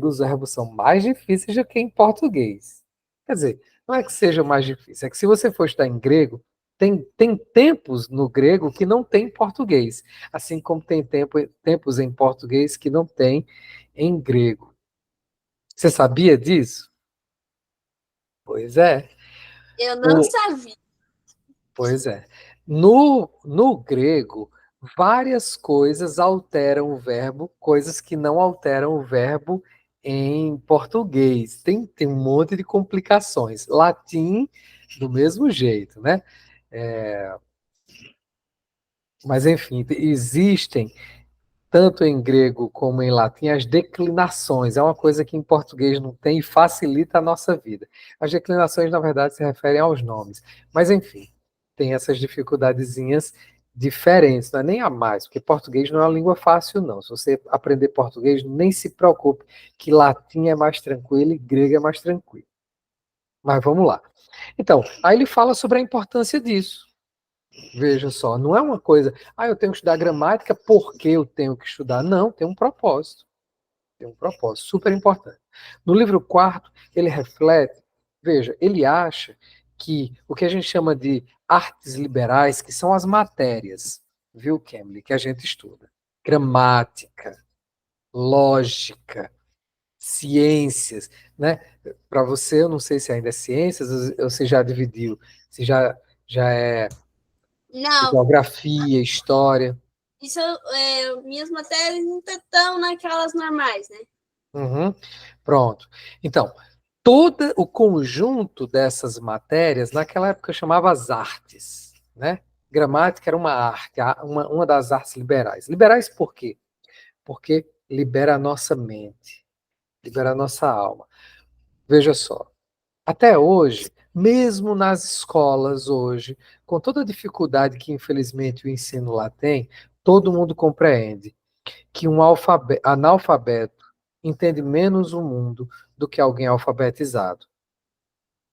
os verbos são mais difíceis do que em português. Quer dizer, não é que seja mais difícil, é que se você for estudar em grego, tem tempos no grego que não tem em português, assim como tem tempos em português que não tem em grego. Você sabia disso? Pois é. Eu não sabia. Pois é. No grego, várias coisas alteram o verbo, coisas que não alteram o verbo em português. Tem um monte de complicações. Latim, do mesmo jeito, né? Mas, enfim, existem, tanto em grego como em latim, as declinações. É uma coisa que em português não tem e facilita a nossa vida. As declinações, na verdade, se referem aos nomes. Mas, enfim, tem essas dificuldadezinhas diferentes, não é nem a mais, porque português não é uma língua fácil, não. Se você aprender português, nem se preocupe, que latim é mais tranquilo e grego é mais tranquilo. Mas vamos lá. Então, aí ele fala sobre a importância disso. Veja só, não é uma coisa, eu tenho que estudar gramática porque eu tenho que estudar. Não, tem um propósito. Tem um propósito super importante. No livro quarto, ele reflete, veja, ele acha que o que a gente chama de artes liberais, que são as matérias, viu, Kemley, que a gente estuda. Gramática, lógica, ciências, né? Para você, eu não sei se ainda é ciências, ou você já dividiu, se já é Não, geografia, história. isso minhas matérias não estão naquelas normais, né? Uhum. Pronto. Então, todo o conjunto dessas matérias, naquela época chamava as artes, né? Gramática era uma arte, uma das artes liberais. Liberais por quê? Porque libera a nossa mente, libera a nossa alma. Veja só, até hoje, mesmo nas escolas hoje, com toda a dificuldade que infelizmente o ensino lá tem, todo mundo compreende que um analfabeto entende menos o mundo do que alguém alfabetizado.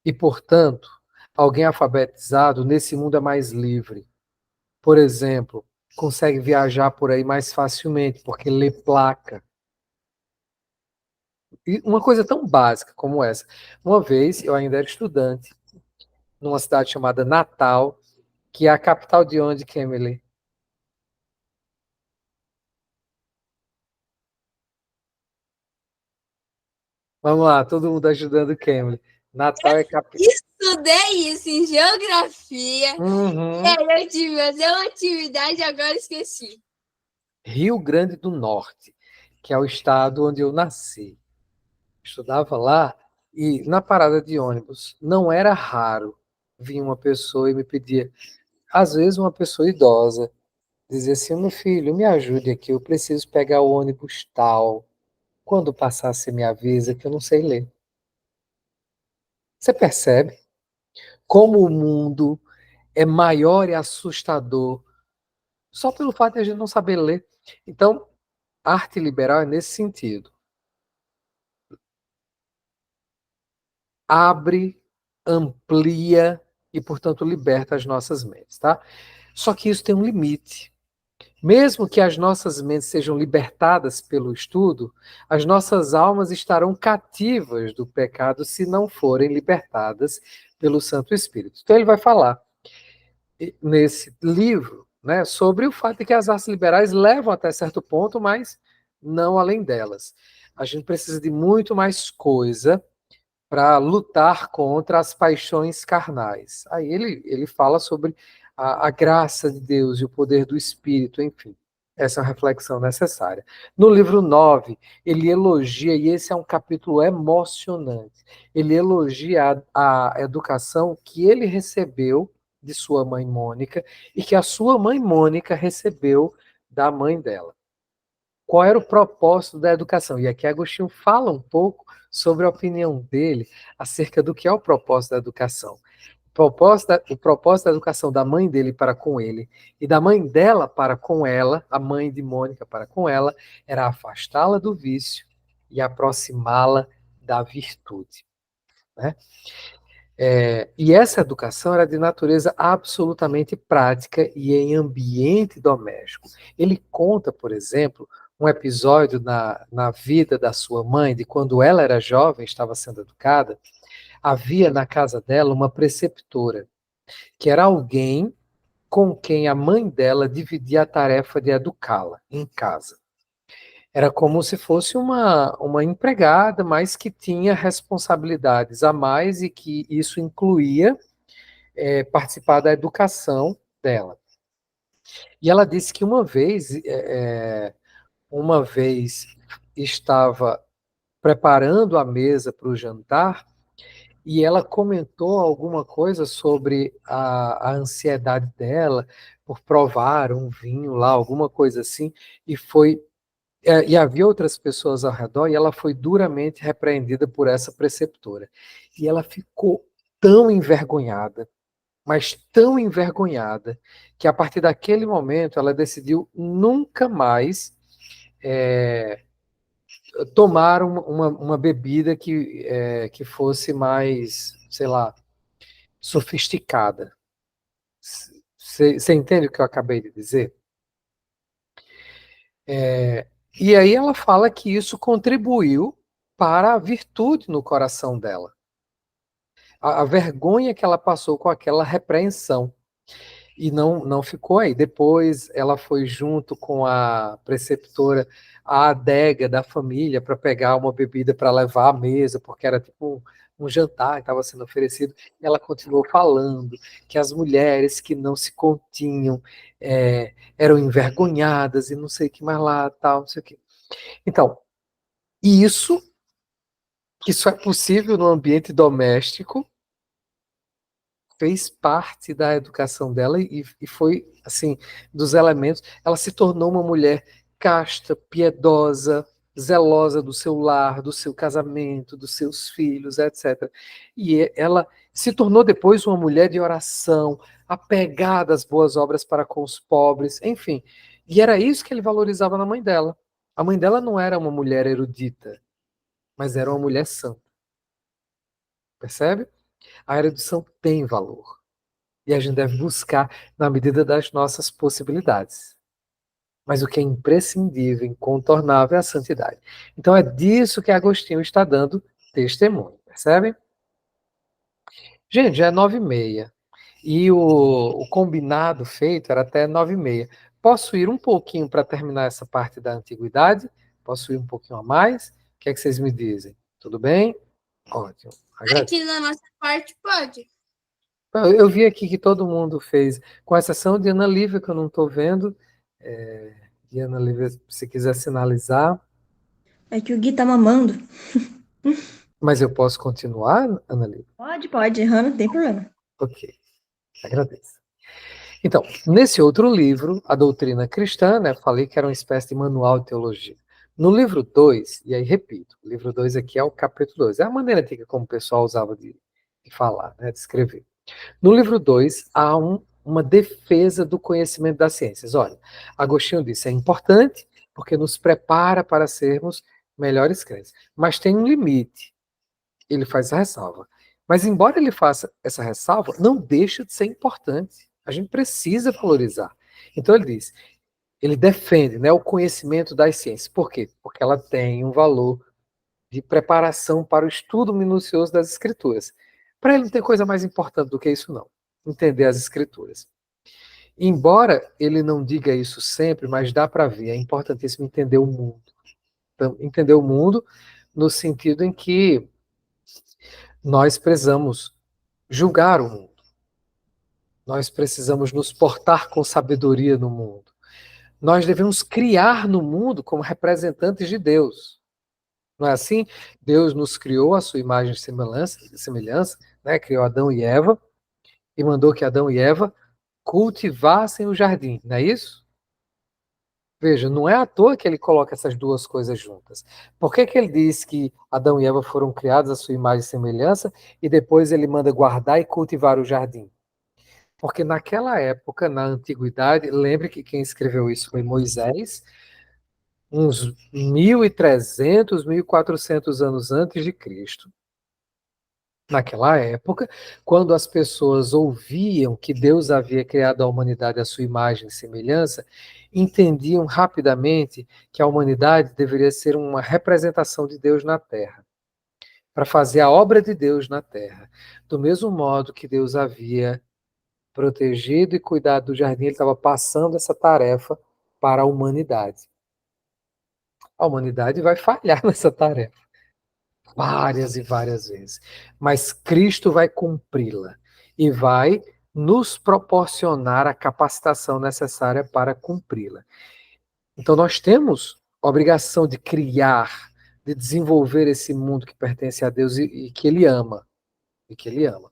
E, portanto, alguém alfabetizado nesse mundo é mais livre. Por exemplo, consegue viajar por aí mais facilmente, porque lê placa. E uma coisa tão básica como essa. Uma vez, eu ainda era estudante, numa cidade chamada Natal, que é a capital de onde, Emily? Vamos lá, todo mundo ajudando o Emily. Natal é capital. Estudei isso em geografia. Uhum. E aí eu tive que fazer uma atividade e agora esqueci. Rio Grande do Norte, que é o estado onde eu nasci. Estudava lá e na parada de ônibus não era raro vir uma pessoa e me pedia, às vezes uma pessoa idosa, dizia assim: meu filho, me ajude aqui, eu preciso pegar o ônibus tal. Quando passar, você me avisa que eu não sei ler. Você percebe como o mundo é maior e assustador só pelo fato de a gente não saber ler? Então, arte liberal é nesse sentido. Abre, amplia e, portanto, liberta as nossas mentes, tá? Só que isso tem um limite. Mesmo que as nossas mentes sejam libertadas pelo estudo, as nossas almas estarão cativas do pecado se não forem libertadas pelo Santo Espírito. Então ele vai falar nesse livro, né, sobre o fato de que as artes liberais levam até certo ponto, mas não além delas. A gente precisa de muito mais coisa para lutar contra as paixões carnais. Aí ele fala sobre a graça de Deus e o poder do Espírito, enfim. Essa é uma reflexão necessária. No livro 9, ele elogia, e esse é um capítulo emocionante, ele elogia a educação que ele recebeu de sua mãe Mônica e que a sua mãe Mônica recebeu da mãe dela. Qual era o propósito da educação? E aqui Agostinho fala um pouco sobre a opinião dele acerca do que é o propósito da educação. O propósito da educação da mãe dele para com ele e da mãe dela para com ela, a mãe de Mônica para com ela, era afastá-la do vício e aproximá-la da virtude, né? E essa educação era de natureza absolutamente prática e em ambiente doméstico. Ele conta, por exemplo, um episódio na vida da sua mãe, de quando ela era jovem, estava sendo educada, havia na casa dela uma preceptora, que era alguém com quem a mãe dela dividia a tarefa de educá-la em casa. Era como se fosse uma empregada, mas que tinha responsabilidades a mais e que isso incluía participar da educação dela. E ela disse que uma vez estava preparando a mesa para o jantar e ela comentou alguma coisa sobre a ansiedade dela, por provar um vinho lá, alguma coisa assim, e havia outras pessoas ao redor, e ela foi duramente repreendida por essa preceptora. E ela ficou tão envergonhada, mas tão envergonhada, que a partir daquele momento ela decidiu nunca mais tomar uma bebida que fosse mais, sei lá, sofisticada. Você entende o que eu acabei de dizer? E aí ela fala que isso contribuiu para a virtude no coração dela. A vergonha que ela passou com aquela repreensão. E não ficou aí. Depois ela foi junto com a preceptora à adega da família para pegar uma bebida para levar à mesa, porque era tipo um jantar que estava sendo oferecido. E ela continuou falando que as mulheres que não se continham eram envergonhadas e não sei o que mais lá, tal, não sei o que. Então, isso é possível no ambiente doméstico, fez parte da educação dela e foi, assim, dos elementos. Ela se tornou uma mulher casta, piedosa, zelosa do seu lar, do seu casamento, dos seus filhos, etc. E ela se tornou depois uma mulher de oração, apegada às boas obras para com os pobres, enfim. E era isso que ele valorizava na mãe dela. A mãe dela não era uma mulher erudita, mas era uma mulher santa. Percebe? A erudição tem valor. E a gente deve buscar na medida das nossas possibilidades. Mas o que é imprescindível, incontornável é a santidade. Então é disso que Agostinho está dando testemunho, percebe? Gente, já é 9h30. E o combinado feito era até 9h30. Posso ir um pouquinho para terminar essa parte da antiguidade? Posso ir um pouquinho a mais? O que é que vocês me dizem? Tudo bem? Ótimo. Aqui na nossa parte pode. Eu vi aqui que todo mundo fez, com exceção de Ana Lívia, que eu não estou vendo. E Ana Lívia, se quiser sinalizar. É que o Gui tá mamando. Mas eu posso continuar, Ana Lívia? Pode, não tem problema. Ok, agradeço. Então, nesse outro livro, A Doutrina Cristã, né, falei que era uma espécie de manual de teologia. No livro 2, e aí repito, o livro 2 aqui é o capítulo 2, é a maneira antiga como o pessoal usava de falar, né, de escrever. No livro 2, há uma defesa do conhecimento das ciências. Olha, Agostinho disse, é importante porque nos prepara para sermos melhores crentes. Mas tem um limite. Ele faz essa ressalva. Mas embora ele faça essa ressalva, não deixa de ser importante. A gente precisa valorizar. Então ele diz, ele defende, né, o conhecimento das ciências. Por quê? Porque ela tem um valor de preparação para o estudo minucioso das escrituras. Para ele não tem coisa mais importante do que isso, não. Entender as escrituras. Embora ele não diga isso sempre, mas dá para ver, é importantíssimo entender o mundo. Então, entender o mundo no sentido em que nós precisamos julgar o mundo. Nós precisamos nos portar com sabedoria no mundo. Nós devemos criar no mundo como representantes de Deus. Não é assim? Deus nos criou à sua imagem e semelhança, né? Criou Adão e Eva, e mandou que Adão e Eva cultivassem o jardim, não é isso? Veja, não é à toa que ele coloca essas duas coisas juntas. Por que ele diz que Adão e Eva foram criados à sua imagem e semelhança, e depois ele manda guardar e cultivar o jardim? Porque naquela época, na antiguidade, lembre que quem escreveu isso foi Moisés, uns 1.300, 1.400 anos antes de Cristo. Naquela época, quando as pessoas ouviam que Deus havia criado a humanidade à sua imagem e semelhança, entendiam rapidamente que a humanidade deveria ser uma representação de Deus na Terra, para fazer a obra de Deus na Terra. Do mesmo modo que Deus havia protegido e cuidado do jardim, ele estava passando essa tarefa para a humanidade. A humanidade vai falhar nessa tarefa várias e várias vezes, mas Cristo vai cumpri-la e vai nos proporcionar a capacitação necessária para cumpri-la. Então nós temos a obrigação de criar, de desenvolver esse mundo que pertence a Deus e que Ele ama, e que Ele ama.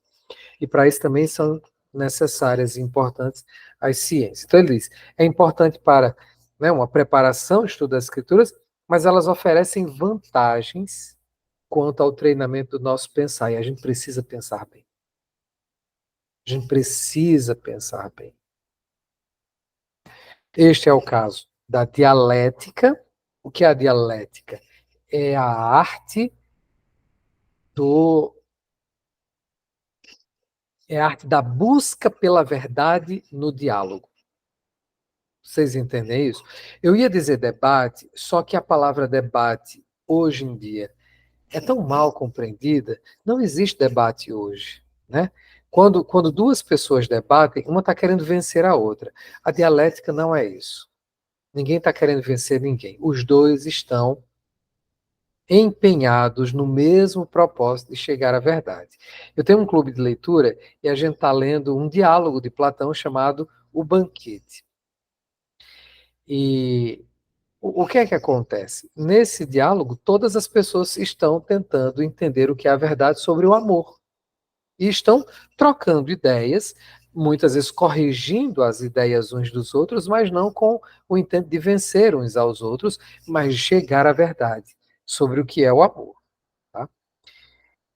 E para isso também são necessárias e importantes às ciências. Então, ele diz, é importante para, né, uma preparação, estudo das escrituras, mas elas oferecem vantagens quanto ao treinamento do nosso pensar, e a gente precisa pensar bem. A gente precisa pensar bem. Este é o caso da dialética. O que é a dialética? É a arte é a arte da busca pela verdade no diálogo. Vocês entendem isso? Eu ia dizer debate, só que a palavra debate, hoje em dia, é tão mal compreendida. Não existe debate hoje, né? Quando duas pessoas debatem, uma está querendo vencer a outra. A dialética não é isso. Ninguém está querendo vencer ninguém. Os dois estão empenhados no mesmo propósito de chegar à verdade. Eu tenho um clube de leitura e a gente está lendo um diálogo de Platão chamado O Banquete. E o que é que acontece? Nesse diálogo, todas as pessoas estão tentando entender o que é a verdade sobre o amor. E estão trocando ideias, muitas vezes corrigindo as ideias uns dos outros, mas não com o intento de vencer uns aos outros, mas de chegar à verdade sobre o que é o amor. Tá?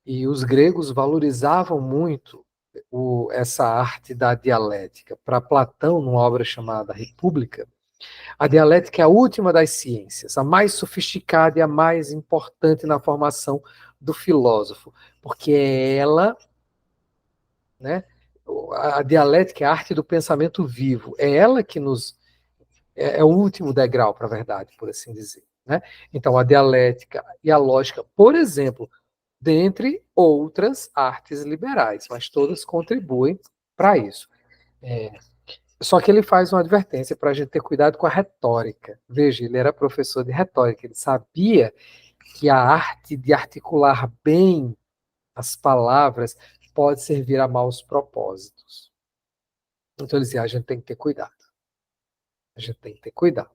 E os gregos valorizavam muito essa arte da dialética. Para Platão, numa obra chamada República, a dialética é a última das ciências, a mais sofisticada e a mais importante na formação do filósofo, porque é ela, né, a dialética é a arte do pensamento vivo, é ela que nos é o último degrau para a verdade, por assim dizer, né? Então a dialética e a lógica, por exemplo, dentre outras artes liberais, mas todas contribuem para isso. Só que ele faz uma advertência para a gente ter cuidado com a retórica. Veja, ele era professor de retórica, ele sabia que a arte de articular bem as palavras pode servir a maus propósitos. Então ele dizia, a gente tem que ter cuidado. A gente tem que ter cuidado.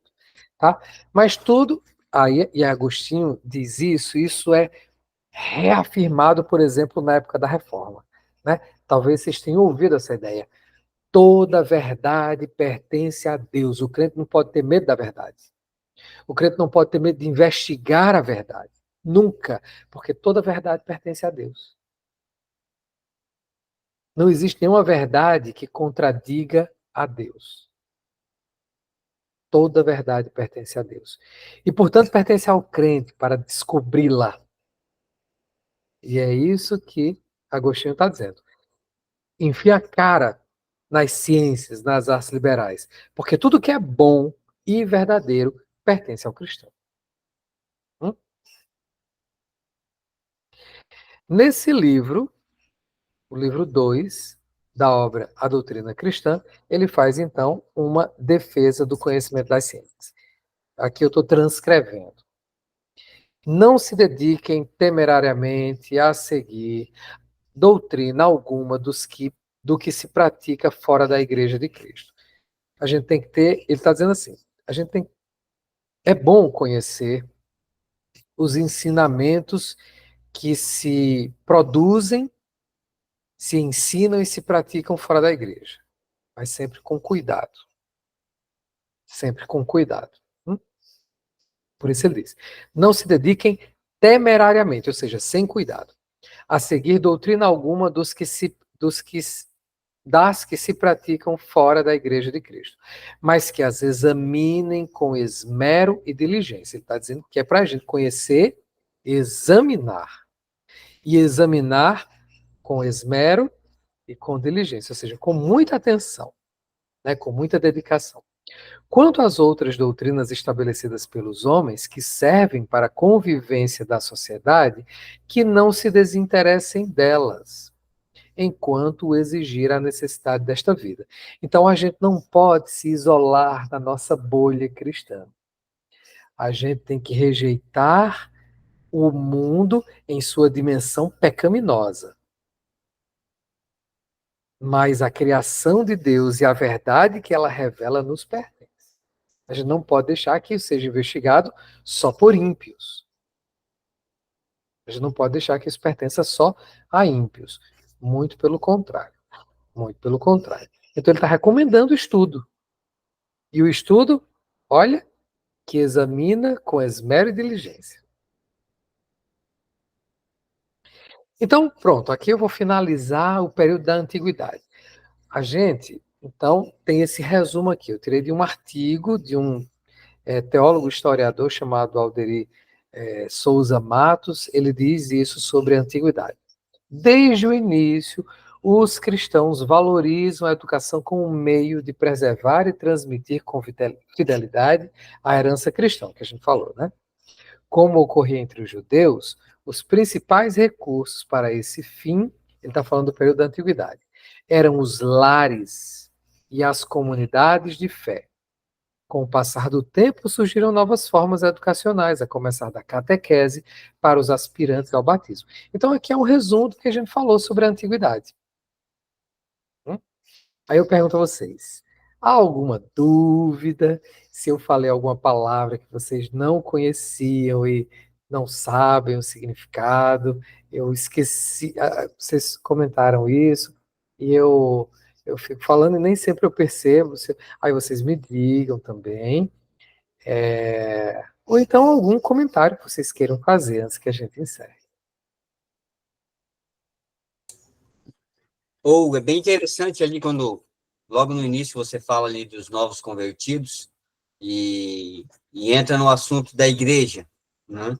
Tá? Mas tudo, aí, e Agostinho diz isso é reafirmado, por exemplo, na época da Reforma. Né? Talvez vocês tenham ouvido essa ideia. Toda verdade pertence a Deus. O crente não pode ter medo da verdade. O crente não pode ter medo de investigar a verdade. Nunca. Porque toda verdade pertence a Deus. Não existe nenhuma verdade que contradiga a Deus. Toda verdade pertence a Deus. E, portanto, pertence ao crente para descobri-la. E é isso que Agostinho está dizendo. Enfia a cara nas ciências, nas artes liberais. Porque tudo que é bom e verdadeiro pertence ao cristão. Nesse livro, o livro 2 da obra A Doutrina Cristã, ele faz, então, uma defesa do conhecimento das ciências. Aqui eu estou transcrevendo. Não se dediquem temerariamente a seguir doutrina alguma do que se pratica fora da Igreja de Cristo. A gente tem que ter, ele está dizendo assim, é bom conhecer os ensinamentos que se produzem, se ensinam e se praticam fora da igreja, mas sempre com cuidado. Sempre com cuidado. Por isso ele diz, não se dediquem temerariamente, ou seja, sem cuidado, a seguir doutrina alguma das que se praticam fora da Igreja de Cristo, mas que as examinem com esmero e diligência. Ele está dizendo que é para a gente conhecer, examinar. E examinar com esmero e com diligência, ou seja, com muita atenção, né, com muita dedicação. Quanto às outras doutrinas estabelecidas pelos homens, que servem para a convivência da sociedade, que não se desinteressem delas, enquanto exigir a necessidade desta vida. Então a gente não pode se isolar da nossa bolha cristã. A gente tem que rejeitar o mundo em sua dimensão pecaminosa. Mas a criação de Deus e a verdade que ela revela nos pertence. A gente não pode deixar que isso seja investigado só por ímpios. A gente não pode deixar que isso pertença só a ímpios. Muito pelo contrário. Muito pelo contrário. Então ele está recomendando o estudo. E o estudo, olha, que examina com esmero e diligência. Então, pronto, aqui eu vou finalizar o período da antiguidade. A gente, então, tem esse resumo aqui. Eu tirei de um artigo de um teólogo historiador chamado Alderi Souza Matos. Ele diz isso sobre a antiguidade. Desde o início, os cristãos valorizam a educação como um meio de preservar e transmitir com fidelidade a herança cristã, que a gente falou, né? Como ocorria entre os judeus, os principais recursos para esse fim, ele está falando do período da antiguidade, eram os lares e as comunidades de fé. Com o passar do tempo, surgiram novas formas educacionais, a começar da catequese para os aspirantes ao batismo. Então, aqui é um resumo do que a gente falou sobre a antiguidade. Aí eu pergunto a vocês, há alguma dúvida se eu falei alguma palavra que vocês não conheciam e não sabem o significado? Eu esqueci, vocês comentaram isso, e eu fico falando e nem sempre eu percebo. Aí vocês me digam também. Ou então algum comentário que vocês queiram fazer antes que a gente encerre. Ou é bem interessante ali quando, logo no início, você fala ali dos novos convertidos e entra no assunto da igreja, né?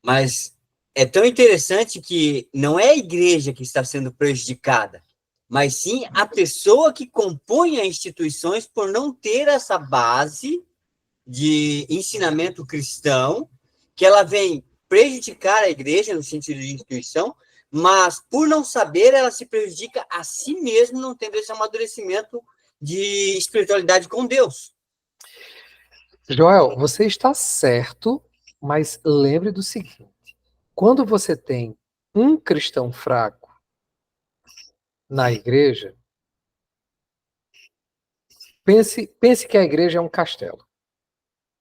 Mas é tão interessante que não é a igreja que está sendo prejudicada, mas sim a pessoa que compõe as instituições por não ter essa base de ensinamento cristão, que ela vem prejudicar a igreja no sentido de instituição, mas por não saber, ela se prejudica a si mesma, não tendo esse amadurecimento de espiritualidade com Deus. Joel, você está certo, mas lembre do seguinte: quando você tem um cristão fraco na igreja, pense que a igreja é um castelo.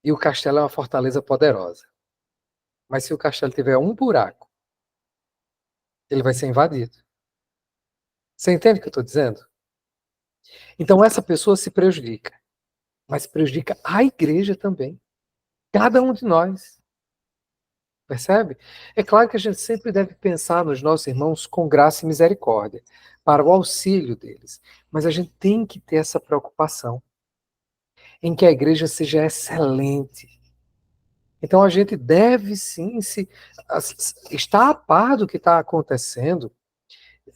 E o castelo é uma fortaleza poderosa. Mas se o castelo tiver um buraco, ele vai ser invadido. Você entende o que eu estou dizendo? Então essa pessoa se prejudica, mas prejudica a igreja também. Cada um de nós. Percebe? É claro que a gente sempre deve pensar nos nossos irmãos com graça e misericórdia, para o auxílio deles. Mas a gente tem que ter essa preocupação em que a igreja seja excelente. Então a gente deve sim estar a par do que está acontecendo.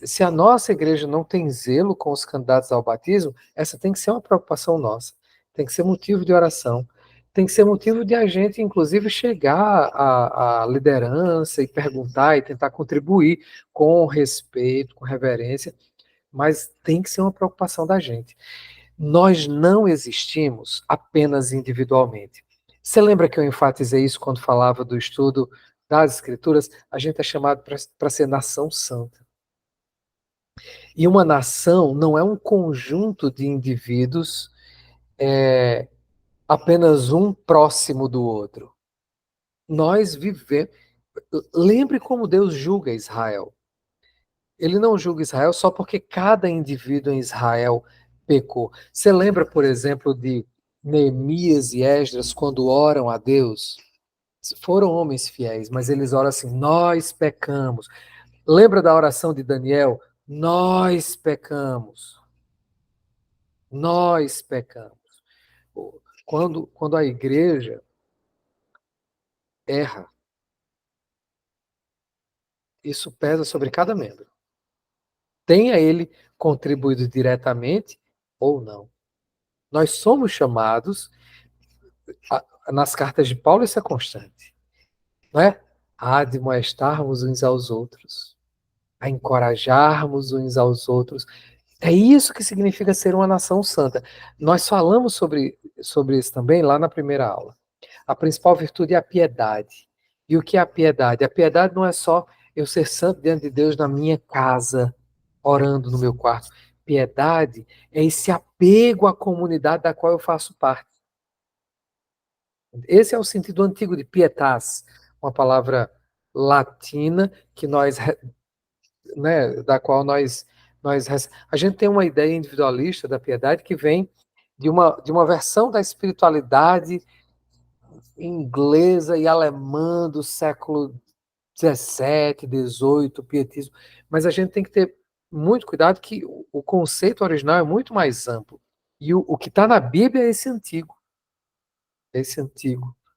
Se a nossa igreja não tem zelo com os candidatos ao batismo, essa tem que ser uma preocupação nossa. Tem que ser motivo de oração. Tem que ser motivo de a gente, inclusive, chegar à liderança e perguntar e tentar contribuir com respeito, com reverência, mas tem que ser uma preocupação da gente. Nós não existimos apenas individualmente. Você lembra que eu enfatizei isso quando falava do estudo das Escrituras? A gente é chamado para ser nação santa. E uma nação não é um conjunto de indivíduos apenas um próximo do outro. Nós vivemos. Lembre como Deus julga Israel. Ele não julga Israel só porque cada indivíduo em Israel pecou. Você lembra, por exemplo, de Neemias e Esdras quando oram a Deus? Foram homens fiéis, mas eles oram assim: nós pecamos. Lembra da oração de Daniel? Nós pecamos. Nós pecamos. Quando a igreja erra, isso pesa sobre cada membro. Tenha ele contribuído diretamente ou não. Nós somos chamados, nas cartas de Paulo isso é constante, não é? A admoestarmos uns aos outros, a encorajarmos uns aos outros. É isso que significa ser uma nação santa. Nós falamos sobre isso também lá na primeira aula. A principal virtude é a piedade. E o que é a piedade? A piedade não é só eu ser santo diante de Deus na minha casa, orando no meu quarto. Piedade é esse apego à comunidade da qual eu faço parte. Esse é o sentido antigo de pietas, uma palavra latina que nós, né, da qual nós A gente tem uma ideia individualista da piedade que vem de uma versão da espiritualidade inglesa e alemã do século 17, 18, pietismo, mas a gente tem que ter muito cuidado que o conceito original é muito mais amplo. E o que está na Bíblia é esse antigo,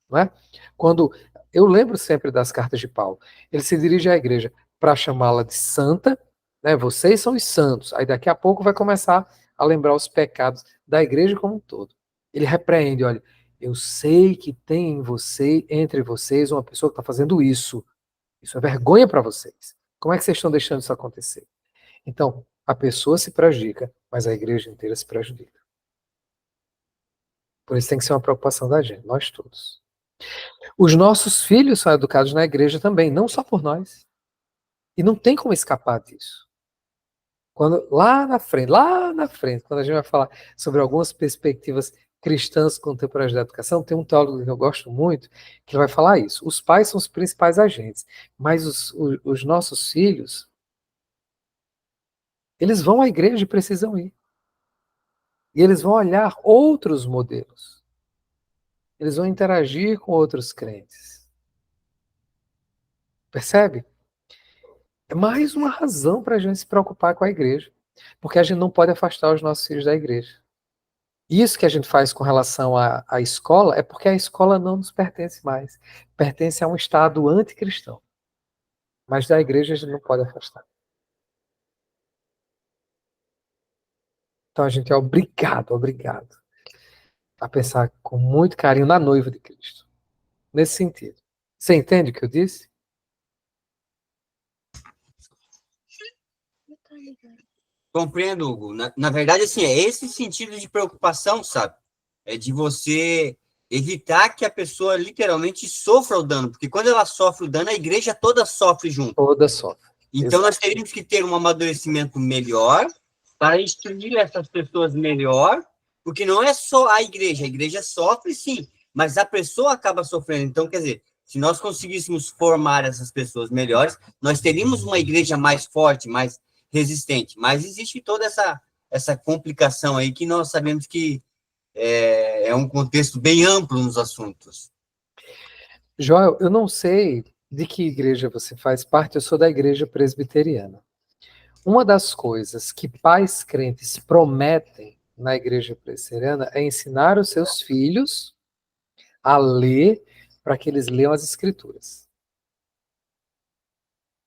não é? Quando eu lembro sempre das cartas de Paulo, ele se dirige à igreja para chamá-la de santa, né? Vocês são os santos. Aí daqui a pouco vai começar a lembrar os pecados da igreja como um todo. Ele repreende, olha, eu sei que tem em você, entre vocês, uma pessoa que está fazendo isso. Isso é vergonha para vocês. Como é que vocês estão deixando isso acontecer? Então, a pessoa se prejudica, mas a igreja inteira se prejudica. Por isso tem que ser uma preocupação da gente, nós todos. Os nossos filhos são educados na igreja também, não só por nós. E não tem como escapar disso. Lá na frente, quando a gente vai falar sobre algumas perspectivas cristãs contemporâneas da educação, tem um teólogo que eu gosto muito, que vai falar isso. Os pais são os principais agentes, mas os nossos filhos, eles vão à igreja e precisam ir. E eles vão olhar outros modelos. Eles vão interagir com outros crentes. Percebe? É mais uma razão para a gente se preocupar com a igreja. Porque a gente não pode afastar os nossos filhos da igreja. Isso que a gente faz com relação à escola é porque a escola não nos pertence mais. Pertence a um Estado anticristão. Mas da igreja a gente não pode afastar. Então a gente é obrigado a pensar com muito carinho na noiva de Cristo. Nesse sentido. Você entende o que eu disse? Compreendo, Hugo. Na verdade, assim, é esse sentido de preocupação, sabe? É de você evitar que a pessoa literalmente sofra o dano, porque quando ela sofre o dano, a igreja toda sofre junto. Toda sofre. Então, nós teríamos que ter um amadurecimento melhor para instruir essas pessoas melhor, porque não é só a igreja sofre sim, mas a pessoa acaba sofrendo. Então, quer dizer, se nós conseguíssemos formar essas pessoas melhores, nós teríamos uma igreja mais forte, mais resistente. Mas existe toda essa complicação aí que nós sabemos que é um contexto bem amplo nos assuntos. Joel, eu não sei de que igreja você faz parte, eu sou da igreja presbiteriana. Uma das coisas que pais crentes prometem na igreja presbiteriana é ensinar os seus filhos a ler para que eles leiam as escrituras.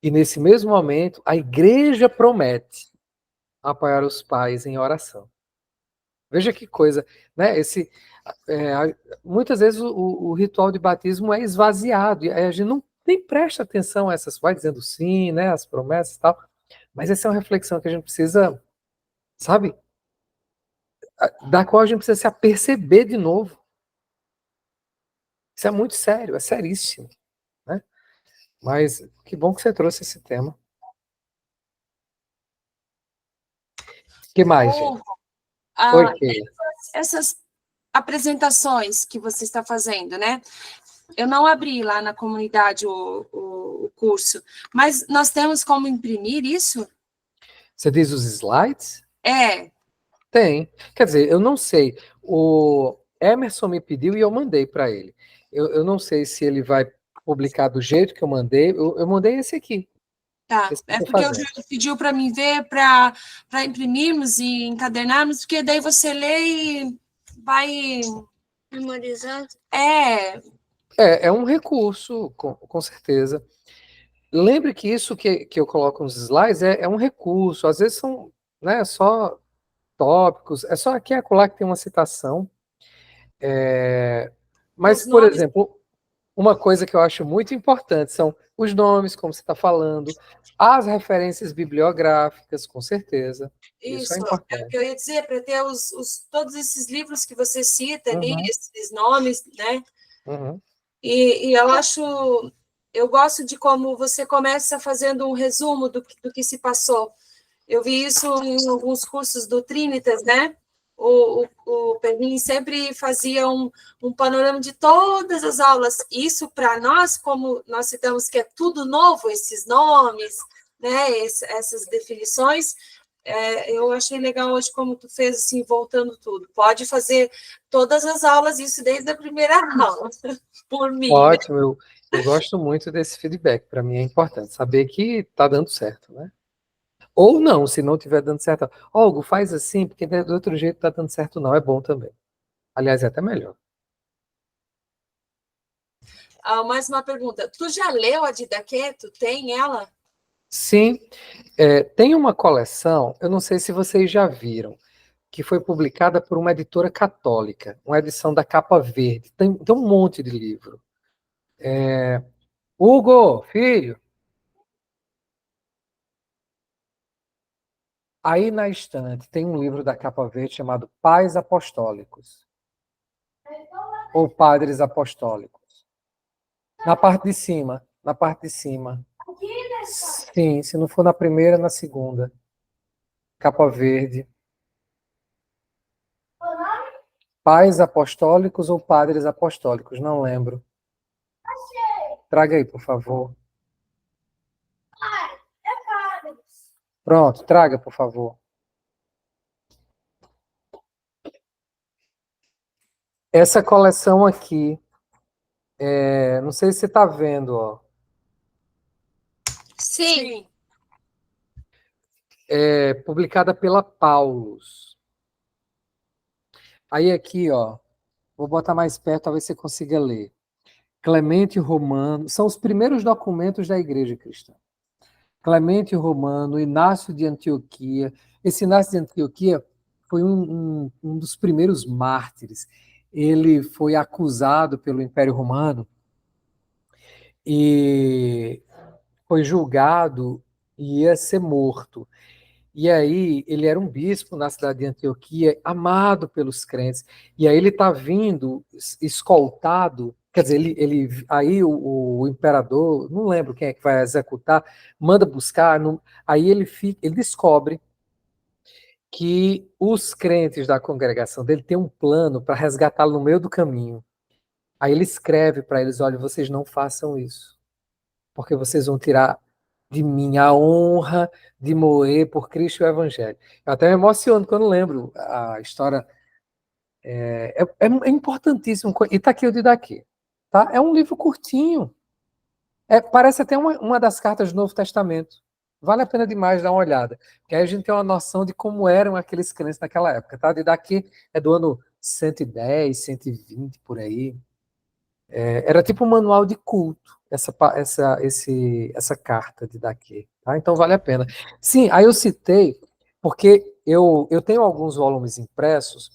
E nesse mesmo momento, a igreja promete apoiar os pais em oração. Veja que coisa, né? Muitas vezes o ritual de batismo é esvaziado, e a gente não nem presta atenção a essas, vai dizendo sim, né? As promessas e tal. Mas essa é uma reflexão que a gente precisa, sabe? Da qual a gente precisa se aperceber de novo. Isso é muito sério, é seríssimo, né? Mas que bom que você trouxe esse tema. O que mais, gente? Oi, Keila. Essas apresentações que você está fazendo, né? Eu não abri lá na comunidade o curso, mas nós temos como imprimir isso? Você diz os slides? É. Tem. Quer dizer, eu não sei. O Emerson me pediu e eu mandei para ele. Eu não sei se ele vai publicar do jeito que eu mandei. Eu mandei esse aqui. Tá, é porque o Júlio pediu para mim ver, para imprimirmos e encadernarmos, porque daí você lê e vai Memorizando. É um recurso, com certeza. Lembre que isso que eu coloco nos slides é um recurso. Às vezes são, né, só tópicos, é só aqui e acolá que tem uma citação. Mas, por exemplo, uma coisa que eu acho muito importante são os nomes, como você está falando, as referências bibliográficas, com certeza. Isso é importante. É o que eu ia dizer, para ter todos esses livros que você cita ali, esses nomes, né? Uhum. E eu gosto de como você começa fazendo um resumo do que se passou. Eu vi isso em alguns cursos do Trinitas, né? O Perrin sempre fazia um panorama de todas as aulas. Isso, para nós, como nós citamos que é tudo novo, esses nomes, né? Essas definições, eu achei legal hoje como tu fez, assim, voltando tudo. Pode fazer todas as aulas, isso desde a primeira aula, por mim, né? Ótimo, eu gosto muito desse feedback. Para mim é importante saber que está dando certo, né? Ou não, se não estiver dando certo. Ó, Hugo, faz assim, porque do outro jeito está dando certo, não. É bom também. Aliás, é até melhor. Mais uma pergunta. Tu já leu a Didaquê? Tu tem ela? Sim, tem uma coleção, eu não sei se vocês já viram, que foi publicada por uma editora católica, uma edição da capa verde. Tem um monte de livro. Hugo, filho, aí na estante tem um livro da capa verde chamado Pais Apostólicos, ou Padres Apostólicos. Na parte de cima, na parte de cima. Sim, se não for na primeira, na segunda. Capa verde. Pais apostólicos ou padres apostólicos? Não lembro. Traga aí, por favor. Pronto, traga, por favor. Essa coleção aqui, não sei se você está vendo, ó. Sim. É publicada pela Paulus. Aí aqui, ó, vou botar mais perto, talvez você consiga ler. Clemente Romano, são os primeiros documentos da Igreja Cristã. Clemente Romano, Inácio de Antioquia. Esse Inácio de Antioquia foi um dos primeiros mártires. Ele foi acusado pelo Império Romano e foi julgado e ia ser morto. E aí ele era um bispo na cidade de Antioquia, amado pelos crentes. E aí ele está vindo escoltado, quer dizer, aí o imperador, não lembro quem é que vai executar, manda buscar. Aí ele descobre que os crentes da congregação dele têm um plano para resgatá-lo no meio do caminho. Aí ele escreve para eles: olha, vocês não façam isso, porque vocês vão tirar de mim a honra de morrer por Cristo e o Evangelho. Eu até me emociono quando lembro a história. É importantíssimo. E está aqui o Didaquê. Tá? É um livro curtinho. Parece até uma das cartas do Novo Testamento. Vale a pena demais dar uma olhada. Porque aí a gente tem uma noção de como eram aqueles crentes naquela época. Tá? Didaquê é do ano 110, 120, por aí. Era tipo um manual de culto, essa carta de Daquê, tá? Então vale a pena. Sim, aí eu citei, porque eu tenho alguns volumes impressos,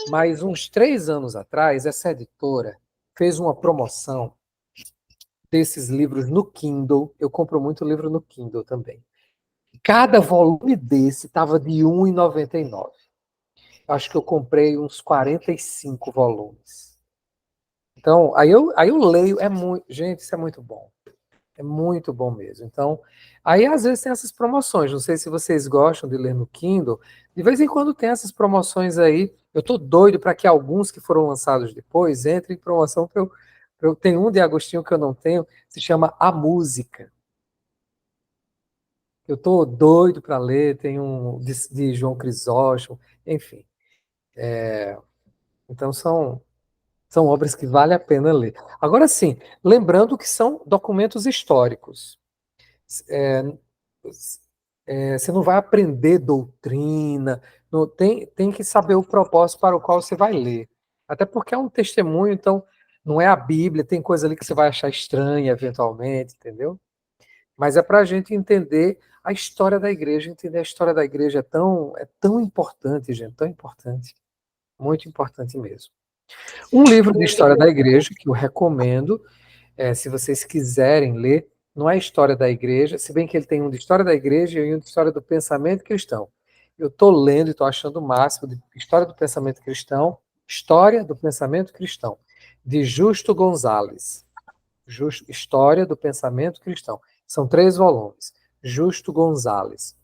mas uns 3 anos atrás, essa editora fez uma promoção desses livros no Kindle. Eu compro muito livro no Kindle também. Cada volume desse estava de R$ 1,99. Acho que eu comprei uns 45 volumes. Então, aí eu leio, gente, isso é muito bom. É muito bom mesmo. Então, aí às vezes tem essas promoções. Não sei se vocês gostam de ler no Kindle. De vez em quando tem essas promoções aí. Eu tô doido para que alguns que foram lançados depois entrem em promoção para eu. Tem um de Agostinho que eu não tenho, se chama A Música. Eu tô doido para ler. Tem um de João Crisóstomo, enfim. Então são obras que vale a pena ler. Agora sim, lembrando que são documentos históricos. Você não vai aprender doutrina, tem que saber o propósito para o qual você vai ler. Até porque é um testemunho, então não é a Bíblia, tem coisa ali que você vai achar estranha eventualmente, entendeu? Mas é para a gente entender a história da igreja. Entender a história da igreja é tão importante, gente, tão importante. Muito importante mesmo. Um livro de história da igreja que eu recomendo, se vocês quiserem ler, não é História da Igreja, se bem que ele tem um de História da Igreja e um de História do Pensamento Cristão. Eu estou lendo e estou achando o máximo de História do Pensamento Cristão, História do Pensamento Cristão, de Justo Gonzalez. História do Pensamento Cristão. São 3 volumes. Justo Gonzalez.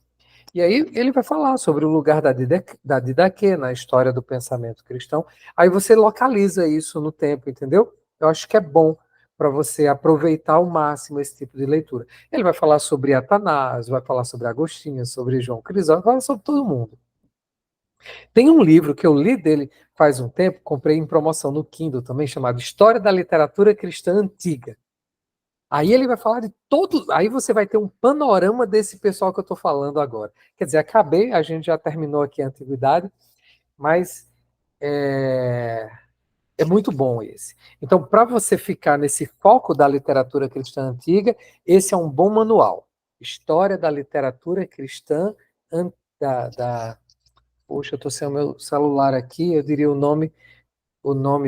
E aí ele vai falar sobre o lugar da Didaquê na história do pensamento cristão. Aí você localiza isso no tempo, entendeu? Eu acho que é bom para você aproveitar ao máximo esse tipo de leitura. Ele vai falar sobre Atanásio, vai falar sobre Agostinho, sobre João Crisóstomo, vai falar sobre todo mundo. Tem um livro que eu li dele faz um tempo, comprei em promoção no Kindle também, chamado História da Literatura Cristã Antiga. Aí ele vai falar de todos, aí você vai ter um panorama desse pessoal que eu estou falando agora. Quer dizer, acabei, a gente já terminou aqui a antiguidade, mas é muito bom esse. Então, para você ficar nesse foco da literatura cristã antiga, esse é um bom manual. História da literatura cristã Poxa, eu estou sem o meu celular aqui, eu diria o nome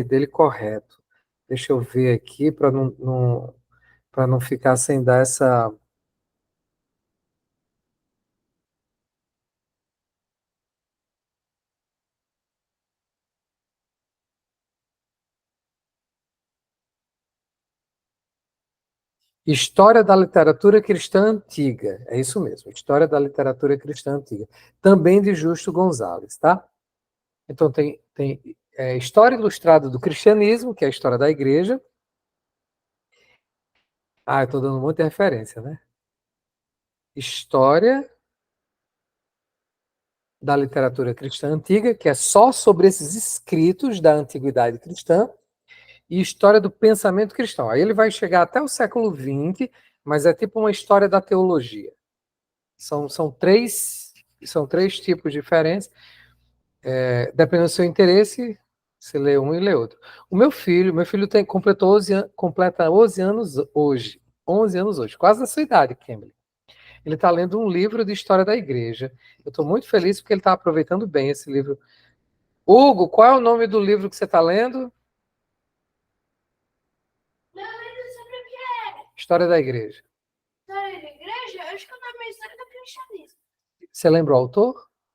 dele correto. Deixa eu ver aqui para não ficar sem dar essa. História da literatura cristã antiga. É isso mesmo, História da literatura cristã antiga. Também de Justo Gonzalez, tá? Então tem História Ilustrada do Cristianismo, que é a história da igreja. Ah, eu estou dando muita referência, né? História da literatura cristã antiga, que é só sobre esses escritos da antiguidade cristã, e História do Pensamento Cristão. Aí ele vai chegar até o século XX, mas é tipo uma história da teologia. São três tipos diferentes. Dependendo do seu interesse, você lê um e lê outro. O meu filho completa 11 anos hoje. 11 anos hoje, quase da sua idade, Kimberly. Ele está lendo um livro de história da igreja. Eu estou muito feliz porque ele está aproveitando bem esse livro. Hugo, qual é o nome do livro que você está lendo? História da igreja. História da igreja? Eu acho que o nome é História do Cristianismo. Você lembra o autor?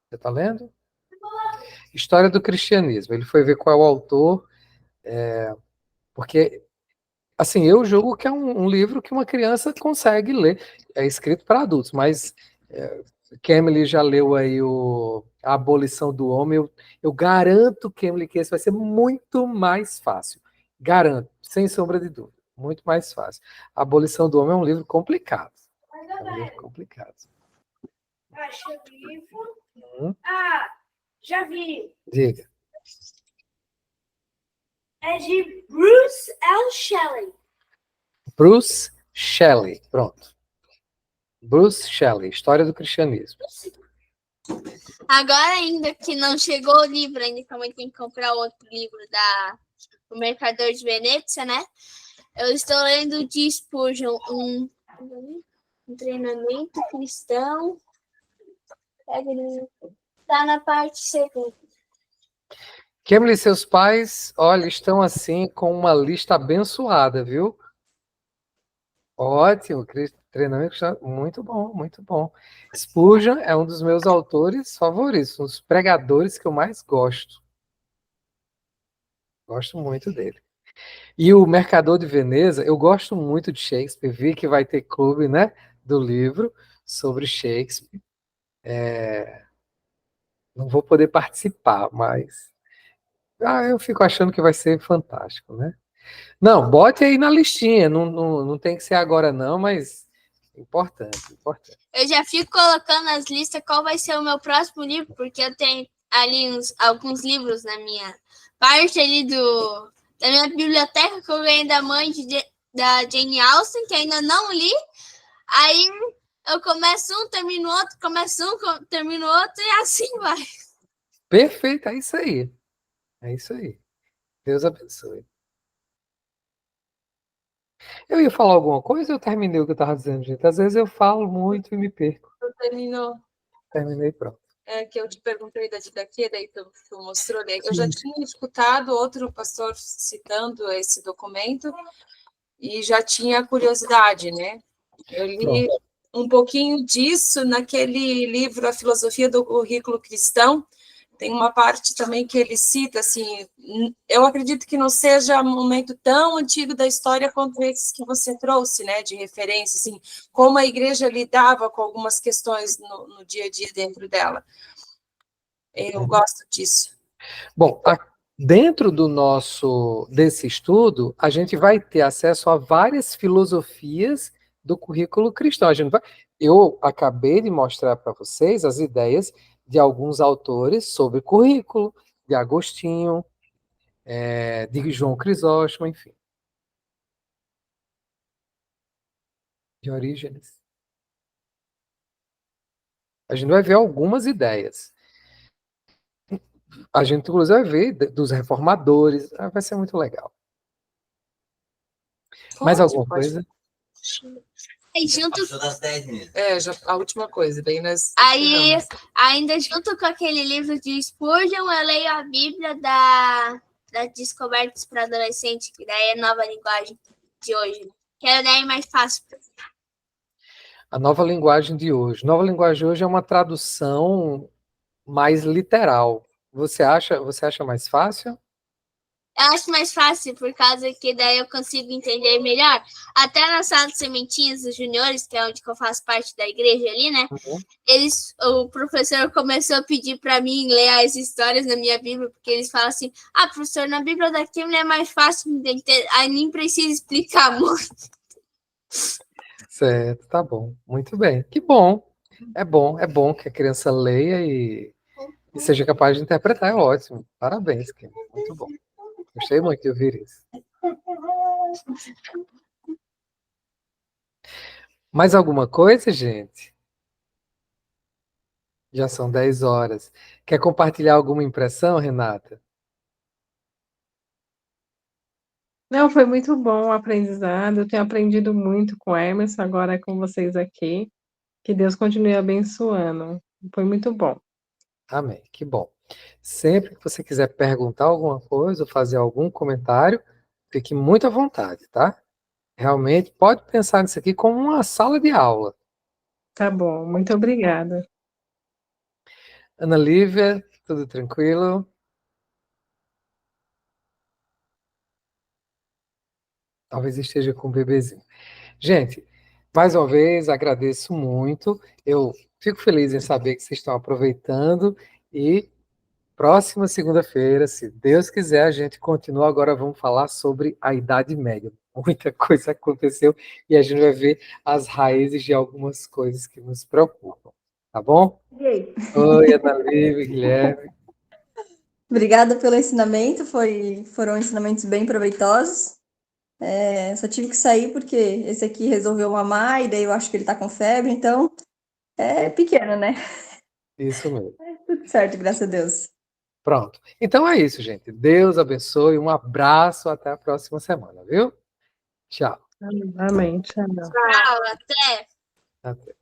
Você está lendo? História do Cristianismo. Ele foi ver qual é o autor, porque, assim, eu julgo que é um livro que uma criança consegue ler. É escrito para adultos, mas Kemily já leu aí A Abolição do Homem. Eu garanto, Kemily, que esse vai ser muito mais fácil. Garanto, sem sombra de dúvida. Muito mais fácil. A Abolição do Homem é um livro complicado. É um livro complicado. Acho livro. Hum. Já vi. Diga. É de Bruce L. Shelley. Bruce Shelley. Pronto. Bruce Shelley, História do Cristianismo. Agora ainda que não chegou o livro, ainda que a mãe tem que comprar outro livro do Mercador de Venezia, né? Eu estou lendo de Spurgeon, um treinamento cristão. Está na parte segunda. Kemily, seus pais, olha, estão assim com uma lista abençoada, viu? Ótimo, treinamento cristão, muito bom, muito bom. Spurgeon é um dos meus autores favoritos, um dos pregadores que eu mais gosto. Gosto muito dele. E o Mercador de Veneza, eu gosto muito de Shakespeare, vi que vai ter clube, né, do livro sobre Shakespeare. Não vou poder participar, mas eu fico achando que vai ser fantástico, né? Não, bote aí na listinha, não tem que ser agora não, mas importante. Eu já fico colocando nas listas qual vai ser o meu próximo livro, porque eu tenho ali alguns livros na minha parte ali da minha biblioteca que eu ganhei da mãe da Jane Austen, que ainda não li. Aí eu começo um, termino outro, começo um, termino outro e assim vai. Perfeito, é isso aí. É isso aí. Deus abençoe. Eu ia falar alguma coisa ou eu terminei o que eu estava dizendo, gente? Às vezes eu falo muito e me perco. Terminou. Terminei, pronto. Que eu te perguntei da didaquê, daí tu mostrou ali. Eu já tinha escutado outro pastor citando esse documento e já tinha curiosidade, né? Eu li um pouquinho disso naquele livro A Filosofia do Currículo Cristão. Tem uma parte também que ele cita, assim, eu acredito que não seja um momento tão antigo da história quanto esses que você trouxe, né, de referência, assim, como a igreja lidava com algumas questões no dia a dia dentro dela. Eu gosto disso. Bom, Dentro desse estudo, a gente vai ter acesso a várias filosofias do currículo cristão. Eu acabei de mostrar para vocês as ideias de alguns autores sobre currículo, de Agostinho, de João Crisóstomo, enfim. De Orígenes. A gente vai ver algumas ideias. A gente, inclusive, vai ver dos reformadores. Vai ser muito legal. Mais alguma coisa? Aí, junto, Passou das 10 mesmo. Já, a última coisa, daí nós... aí, ainda junto com aquele livro de Spurgeon, eu leio a Bíblia das Descobertas para Adolescente, que daí é nova linguagem de hoje. Que é daí mais fácil. A nova linguagem de hoje. Nova linguagem de hoje é uma tradução mais literal. Você acha mais fácil? Eu acho mais fácil, por causa que daí eu consigo entender melhor. Até na sala de sementinhas dos juniores, que é onde eu faço parte da igreja ali, né? O professor começou a pedir para mim ler as histórias na minha Bíblia, porque eles falam assim, professor, na Bíblia daqui é mais fácil de entender, aí nem precisa explicar muito. Certo, tá bom. Muito bem. Que bom. É bom que a criança leia e seja capaz de interpretar. É ótimo. Parabéns, Kim. Muito bom. Gostei muito de ouvir isso. Mais alguma coisa, gente? Já são 10 horas. Quer compartilhar alguma impressão, Renata? Não, foi muito bom o aprendizado. Eu tenho aprendido muito com o Emerson, agora é com vocês aqui. Que Deus continue abençoando. Foi muito bom. Amém. Que bom. Sempre que você quiser perguntar alguma coisa ou fazer algum comentário, fique muito à vontade, tá? Realmente, pode pensar nisso aqui como uma sala de aula. Tá bom, muito obrigada. Ana Lívia, tudo tranquilo? Talvez esteja com o bebezinho. Gente, mais uma vez, agradeço muito. Eu fico feliz em saber que vocês estão aproveitando e próxima segunda-feira, se Deus quiser, a gente continua. Agora vamos falar sobre a Idade Média. Muita coisa aconteceu e a gente vai ver as raízes de algumas coisas que nos preocupam. Tá bom? Oi, Ana Lívia, Guilherme. Obrigada pelo ensinamento, foram ensinamentos bem proveitosos. Só tive que sair porque esse aqui resolveu mamar e daí eu acho que ele tá com febre, então é pequeno, né? Isso mesmo. Tudo certo, graças a Deus. Pronto. Então é isso, gente. Deus abençoe. Um abraço. Até a próxima semana, viu? Tchau. Amém. Tchau. Tchau, até. Até.